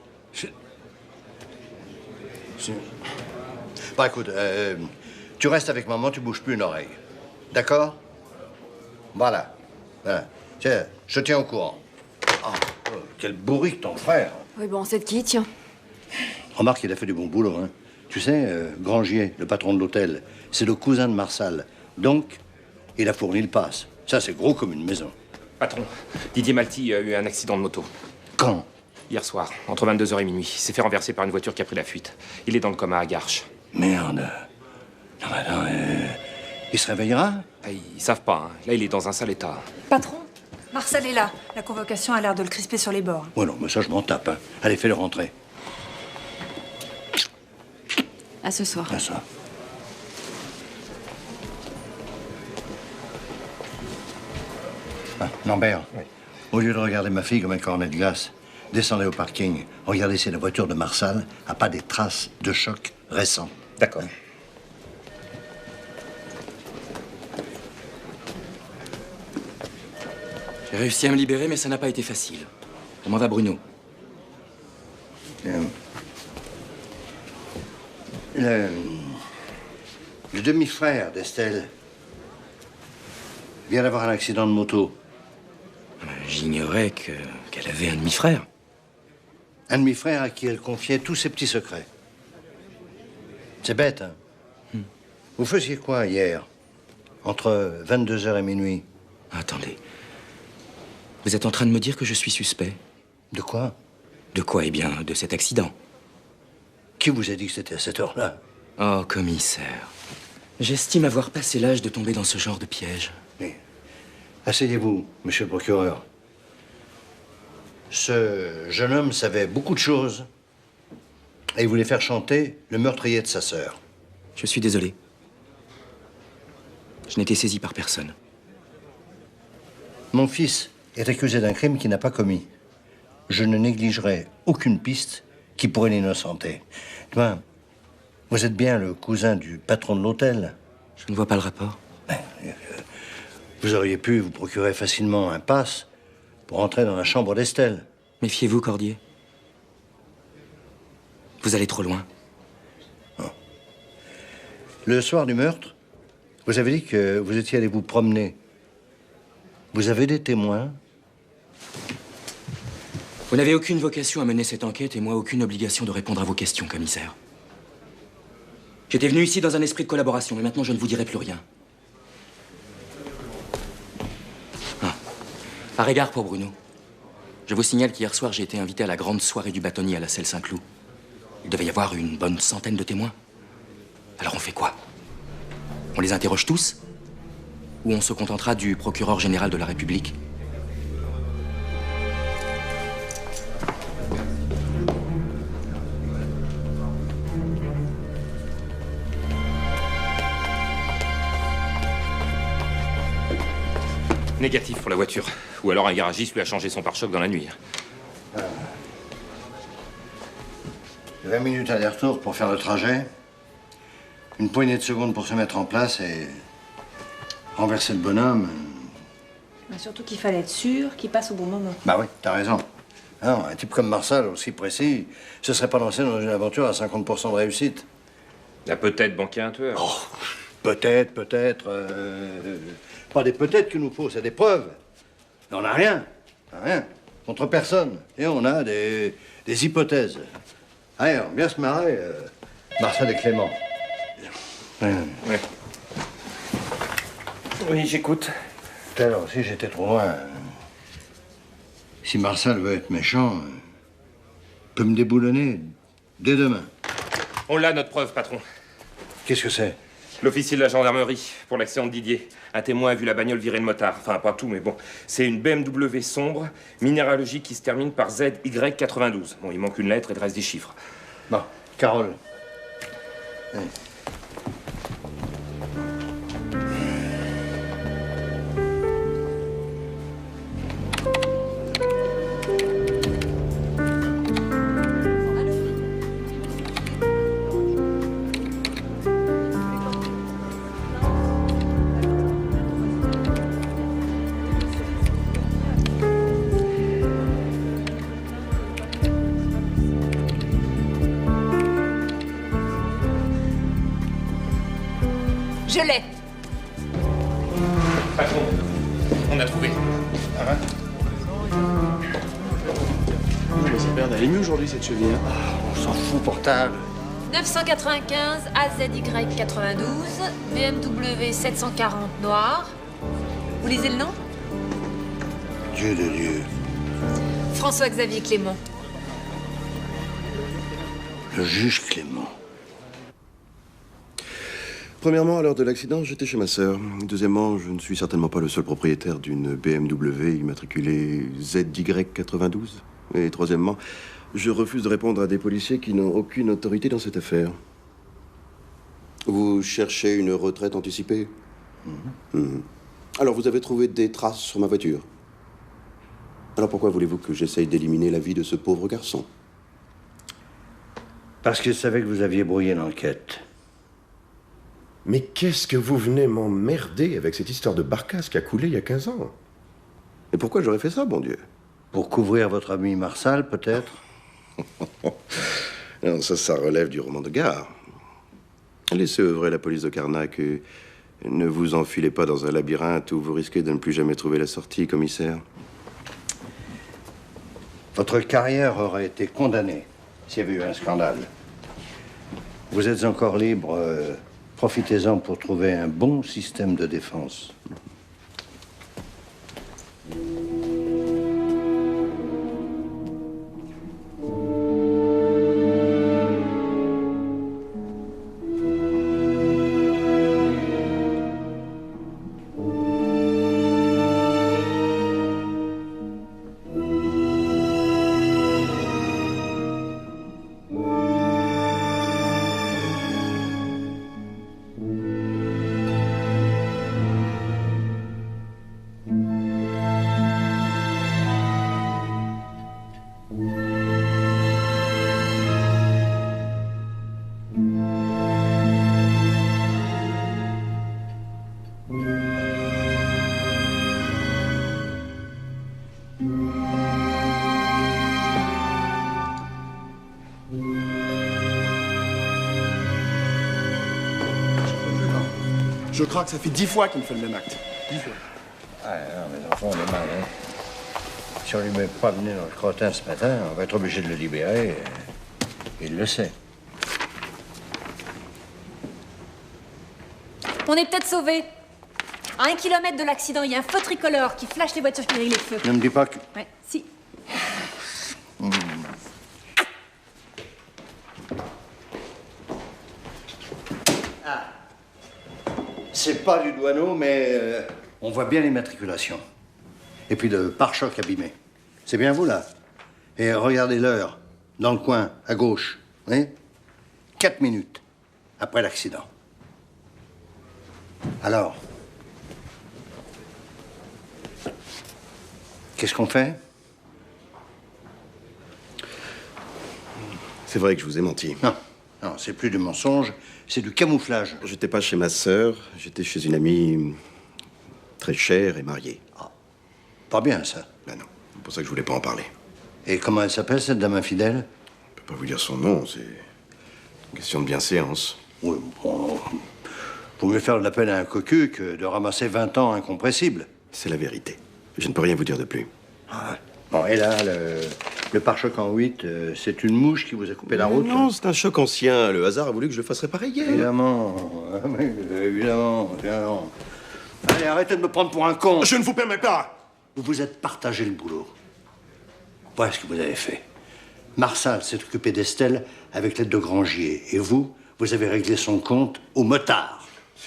Bah écoute, tu restes avec maman, tu bouges plus une oreille. D'accord? Voilà. Tiens, je tiens au courant. Oh, quel bourrique ton frère. Oui, bon, c'est de qui, tiens? Remarque, il a fait du bon boulot, hein. Tu sais, Grangier, le patron de l'hôtel, c'est le cousin de Marsal. Donc, il a fourni le pass. Ça, c'est gros comme une maison. Patron, Didier Malti a eu un accident de moto. Quand? Hier soir, entre 22h et minuit. Il s'est fait renverser par une voiture qui a pris la fuite. Il est dans le coma à Garches. Merde. Non, mais attends, il se réveillera? Ils savent pas, hein. Là, il est dans un sale état. Patron, Marcel est là. La convocation a l'air de le crisper sur les bords. Ouais, non, mais ça, je m'en tape, hein. Allez, fais-le rentrer. À ce soir. À ça. Ah, Lambert, oui. Au lieu de regarder ma fille comme un cornet de glace, descendez au parking. Regardez si la voiture de Marsal n'a pas des traces de choc récents. D'accord. J'ai réussi à me libérer, mais ça n'a pas été facile. Comment va Bruno? Le demi-frère d'Estelle vient d'avoir un accident de moto. J'ignorais qu'elle avait un demi-frère. Un demi-frère à qui elle confiait tous ses petits secrets. C'est bête, hein? Vous faisiez quoi hier? Entre 22h et minuit? Attendez. Vous êtes en train de me dire que je suis suspect? De quoi? De quoi? Eh bien, de cet accident. Qui vous a dit que c'était à cette heure-là? Oh, commissaire. J'estime avoir passé l'âge de tomber dans ce genre de piège. Mais asseyez-vous, monsieur le procureur. Ce jeune homme savait beaucoup de choses et il voulait faire chanter le meurtrier de sa sœur. Je suis désolé. Je n'ai été saisi par personne. Mon fils est accusé d'un crime qu'il n'a pas commis. Je ne négligerai aucune piste qui pourrait l'innocenter. Toi, vous êtes bien le cousin du patron de l'hôtel? Je ne vois pas le rapport. Vous auriez pu vous procurer facilement un pass pour entrer dans la chambre d'Estelle. Méfiez-vous, Cordier. Vous allez trop loin. Oh. Le soir du meurtre, vous avez dit que vous étiez allé vous promener. Vous avez des témoins? Vous n'avez aucune vocation à mener cette enquête et moi aucune obligation de répondre à vos questions, commissaire. J'étais venu ici dans un esprit de collaboration, mais maintenant je ne vous dirai plus rien. Ah. Par égard pour Bruno, je vous signale qu'hier soir j'ai été invité à la grande soirée du bâtonnier à la Selle Saint-Cloud. Il devait y avoir une bonne centaine de témoins. Alors on fait quoi? On les interroge tous? Ou on se contentera du procureur général de la République? Négatif pour la voiture. Ou alors un garagiste lui a changé son pare-choc dans la nuit. 20 minutes aller-retour pour faire le trajet. Une poignée de secondes pour se mettre en place et renverser le bonhomme. Bah, surtout qu'il fallait être sûr qu'il passe au bon moment. Bah oui, t'as raison. Non, un type comme Marsal, aussi précis, se serait pas lancé dans une aventure à 50% de réussite. Il a peut-être banqué un tueur. Oh, peut-être. Pas des peut-être qu'il nous faut, c'est des preuves. Mais on n'a rien. Rien. Contre personne. Et on a des hypothèses. Allez, on va bien se marrer. Marsal et Clément. Ouais. Oui, j'écoute. Tout à l'heure, si j'étais trop loin. Si Marsal veut être méchant, peut me déboulonner dès demain. On l'a, notre preuve, patron. Qu'est-ce que c'est? L'officier de la gendarmerie, pour l'accident de Didier. Un témoin a vu la bagnole virer le motard. Enfin, pas tout, mais bon. C'est une BMW sombre, minéralogique, qui se termine par ZY92. Bon, il manque une lettre et le reste des chiffres. Bon, Carole. Allez. Je l'ai. Patron, on a trouvé. Ah ouais? Mais c'est merde, elle est mieux aujourd'hui cette cheville. Hein. On s'en fout, portable. 995 AZY92, BMW 740 noir. Vous lisez le nom? Dieu de Dieu. François-Xavier Clément. Le juge Clément. Premièrement, à l'heure de l'accident, j'étais chez ma sœur. Deuxièmement, je ne suis certainement pas le seul propriétaire d'une BMW immatriculée ZY92. Et troisièmement, je refuse de répondre à des policiers qui n'ont aucune autorité dans cette affaire. Vous cherchez une retraite anticipée? Alors, vous avez trouvé des traces sur ma voiture. Alors pourquoi voulez-vous que j'essaye d'éliminer la vie de ce pauvre garçon? Parce qu'il savait que vous aviez brouillé l'enquête. Mais qu'est-ce que vous venez m'emmerder avec cette histoire de Barcasse qui a coulé il y a 15 ans? Et pourquoi j'aurais fait ça, bon Dieu? Pour couvrir votre ami Marsal, peut-être? Non, ça relève du roman de gare. Laissez œuvrer la police de Carnac et ne vous enfilez pas dans un labyrinthe où vous risquez de ne plus jamais trouver la sortie, commissaire. Votre carrière aurait été condamnée s'il y avait eu un scandale. Vous êtes encore libre. Profitez-en pour trouver un bon système de défense. Je crois que ça fait 10 fois qu'il me fait le même acte. 10 fois. Ah non, mais enfants, on est mal, hein. Si on lui met pas le nez dans le crottin ce matin, on va être obligé de le libérer. Il le sait. On est peut-être sauvés. À 1 kilomètre de l'accident, il y a un feu tricolore qui flash les voitures qui grillent les feux. Ne me dis pas que... Ouais, si. C'est pas du douaneau, mais on voit bien l'immatriculation. Et puis le pare-choc abîmé. C'est bien vous, là. Et regardez l'heure, dans le coin, à gauche. Oui 4 minutes après l'accident. Alors, qu'est-ce qu'on fait? C'est vrai que je vous ai menti. Non, non, c'est plus du mensonge, c'est du camouflage. J'étais pas chez ma sœur, j'étais chez une amie très chère et mariée. Ah, pas bien, ça. Ben non, c'est pour ça que je voulais pas en parler. Et comment elle s'appelle, cette dame infidèle? Je peux pas vous dire son nom, c'est une question de bienséance. Oui, bon... Vaut mieux faire de la peine à un cocu que de ramasser 20 ans incompressibles. C'est la vérité. Je ne peux rien vous dire de plus. Ah ouais. Bon, et là, le pare-choc en 8, c'est une mouche qui vous a coupé la route? Non, c'est un choc ancien. Le hasard a voulu que je le fasse réparer hier. Évidemment. Évidemment. Évidemment. Allez, arrêtez de me prendre pour un con. Je ne vous permets pas. Vous vous êtes partagé le boulot. Voilà ce que vous avez fait. Marsal s'est occupé d'Estelle avec l'aide de Grangier. Et vous avez réglé son compte au motard.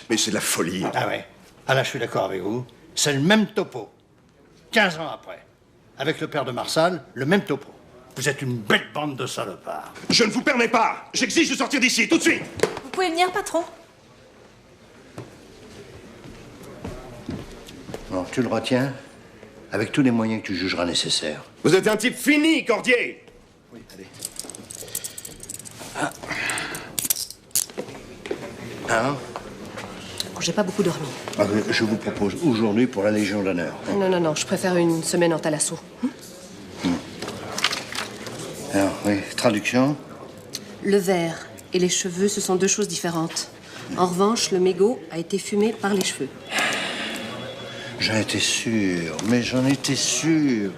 Mais c'est de la folie. Ah ouais. Ah là, je suis d'accord avec vous. C'est le même topo. 15 ans après. Avec le père de Marsal, le même topo. Vous êtes une belle bande de salopards. Je ne vous permets pas. J'exige de sortir d'ici, tout de suite. Vous pouvez venir, patron? Non, tu le retiens avec tous les moyens que tu jugeras nécessaires. Vous êtes un type fini, Cordier. Oui, allez. Ah. J'ai pas beaucoup dormi. Ah, je vous propose aujourd'hui pour la Légion d'honneur. Non, je préfère une semaine en Thalasso. Alors, oui, traduction. Le verre et les cheveux, ce sont deux choses différentes. En revanche, le mégot a été fumé par les cheveux. J'en étais sûr, mais j'en étais sûr.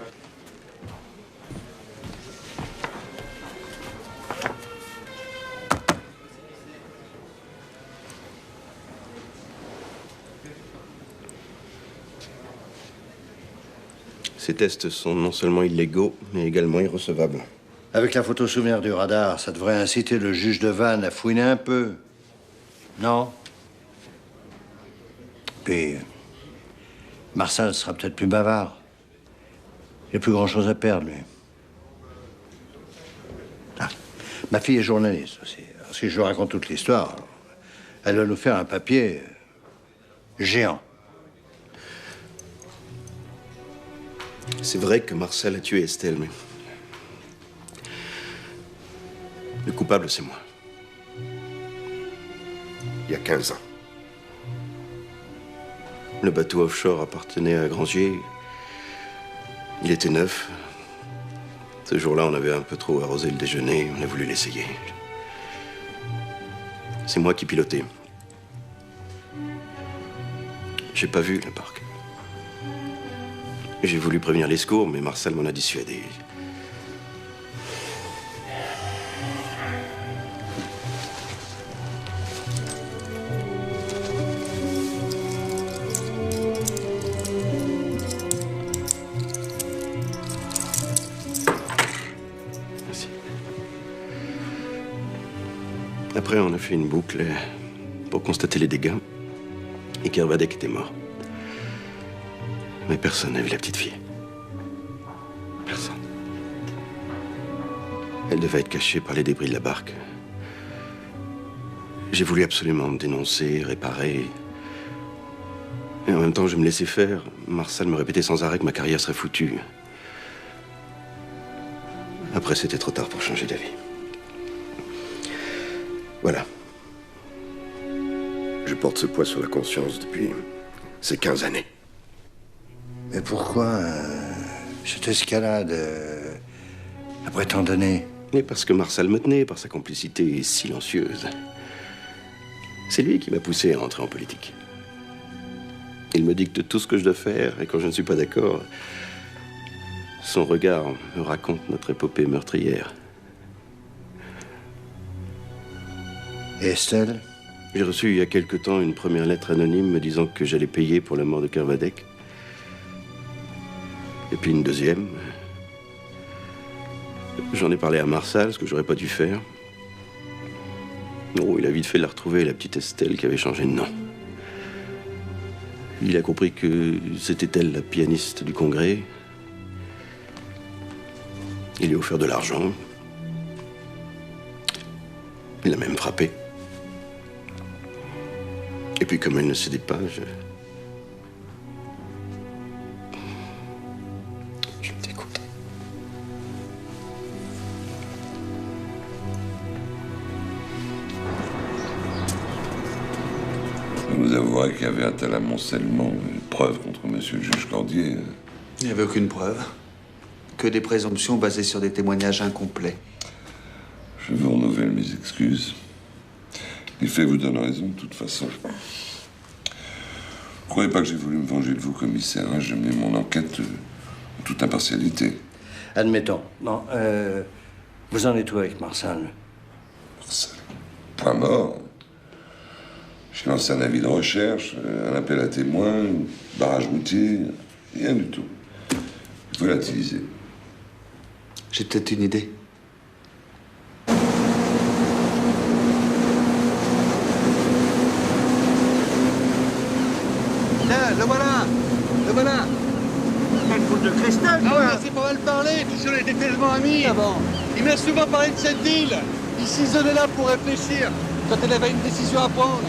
Ces tests sont non seulement illégaux, mais également irrecevables. Avec la photo souvenir du radar, ça devrait inciter le juge de Vannes à fouiner un peu. Non? Puis, Marsal sera peut-être plus bavard. Il n'a plus grand-chose à perdre, lui. Ah, ma fille est journaliste aussi. Alors, si je lui raconte toute l'histoire, elle va nous faire un papier géant. C'est vrai que Marcel a tué Estelle, mais... le coupable, c'est moi. Il y a 15 ans. Le bateau offshore appartenait à Grangier. Il était neuf. Ce jour-là, on avait un peu trop arrosé le déjeuner. On a voulu l'essayer. C'est moi qui pilotais. J'ai pas vu la barque. J'ai voulu prévenir les secours, mais Marcel m'en a dissuadé. Merci. Après, on a fait une boucle pour constater les dégâts. Et Kervadec était mort. Mais personne n'a vu la petite fille. Personne. Elle devait être cachée par les débris de la barque. J'ai voulu absolument me dénoncer, réparer. Et en même temps, je me laissais faire. Marcel me répétait sans arrêt que ma carrière serait foutue. Après, c'était trop tard pour changer d'avis. Voilà. Je porte ce poids sur la conscience depuis ces 15 années. Mais pourquoi cette escalade après tant d'années? Mais parce que Marcel me tenait, par sa complicité silencieuse. C'est lui qui m'a poussé à entrer en politique. Il me dicte tout ce que je dois faire, et quand je ne suis pas d'accord, Son regard me raconte notre épopée meurtrière. Et Estelle? J'ai reçu il y a quelque temps une première lettre anonyme me disant que j'allais payer pour la mort de Kervadec. Et puis une deuxième. J'en ai parlé à Marsal, ce que j'aurais pas dû faire. Non, il a vite fait de la retrouver, la petite Estelle qui avait changé de nom. Il a compris que c'était elle, la pianiste du congrès. Il lui a offert de l'argent. Il a même frappé. Et puis, comme elle ne cédait pas, je me dégoûte. Vous avouerez qu'il y avait un tel amoncellement de preuves contre monsieur le juge Cordier. Il n'y avait aucune preuve. Que des présomptions basées sur des témoignages incomplets. Je vous renouvelle mes excuses. Les faits vous donnent raison, de toute façon. Ne croyez pas que j'ai voulu me venger de vous, commissaire. Hein. J'ai mené mon enquête en toute impartialité. Admettons. Non, vous en êtes où avec Marsal? Marsal? Point mort. J'ai lancé un avis de recherche, un appel à témoins, barrage routier, rien du tout. Volatilisé. J'ai peut-être une idée. Là, le voilà! Le voilà! Une boule de cristal, quoi! Ah oui, c'est pas mal parlé, puis on était tellement amis avant. Il m'a souvent parlé de cette ville. Il s'isolait là pour réfléchir, quand elle avait une décision à prendre.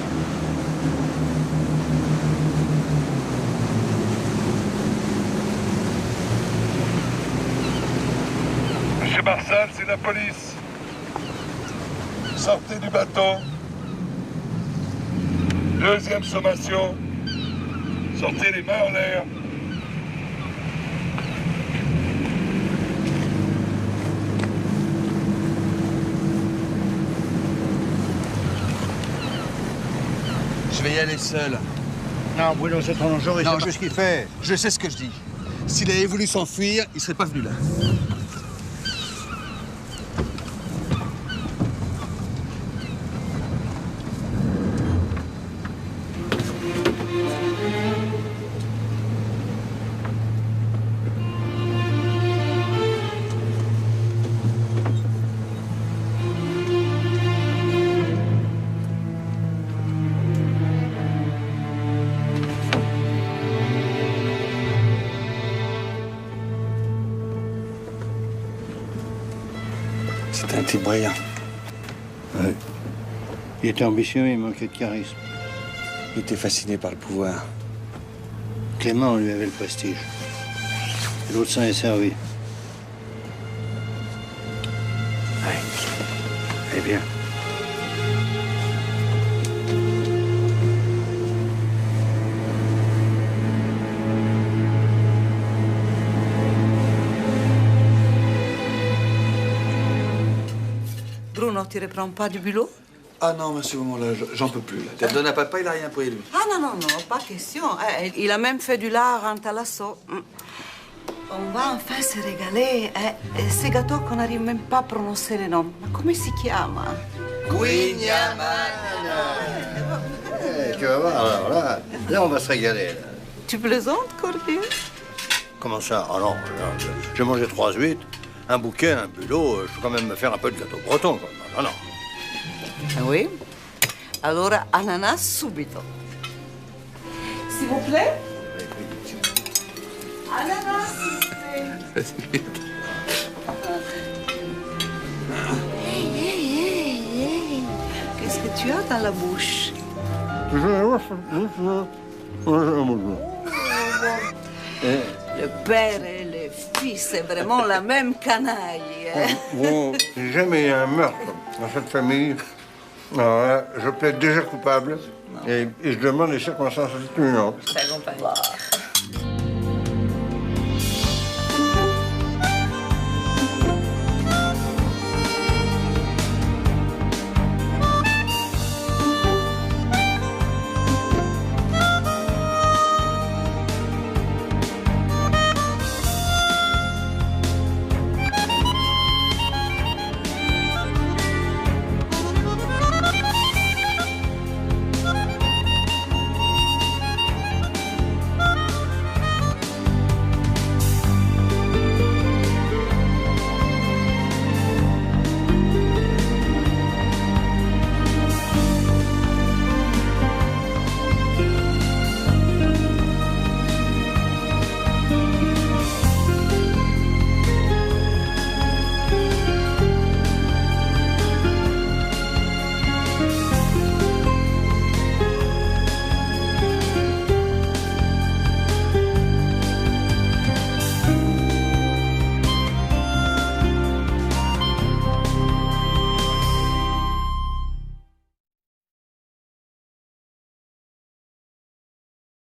Monsieur Marsal, c'est la police. Sortez du bateau. Deuxième sommation. Sortez les mains en l'air. Je vais y aller seul. Non, Bruno, c'est trop dangereux, il sait pas ce qu'il fait. Je sais ce que je dis. S'il avait voulu s'enfuir, il serait pas venu là. C'était un type brillant. Ouais. Il était ambitieux, il manquait de charisme. Il était fasciné par le pouvoir. Clément lui avait le prestige. Et l'autre s'en est servi. Ouais. Eh bien. Bruno, tu reprends pas du boulot? Ah non, à ce moment-là, j'en peux plus. Tu le donnes à papa, il a rien pris, lui. Ah non, non, non, pas question. Il a même fait du lard en talasso. On va enfin se régaler. Ces gâteaux qu'on n'arrive même pas à prononcer les noms. Ma come si chiama? Tu vas voir, alors là, on va se régaler. Là. Tu plaisantes, Cordier? Comment ça? Ah non, j'ai mangé 3 huîtres, un bouquet, un bulot. Je peux quand même me faire un peu de gâteau breton. Quoi. Non, non. Ah oui? Allora, ananas subito. S'il vous plaît? Ananas, s'il vous plaît. Qu'est-ce que tu as dans la bouche? Le père et le fils, c'est vraiment la même canaille. Hein? Bon, j'ai jamais eu un meurtre dans cette famille. Alors là, je plaide déjà coupable et je demande les circonstances atténuantes. Ça compagnie.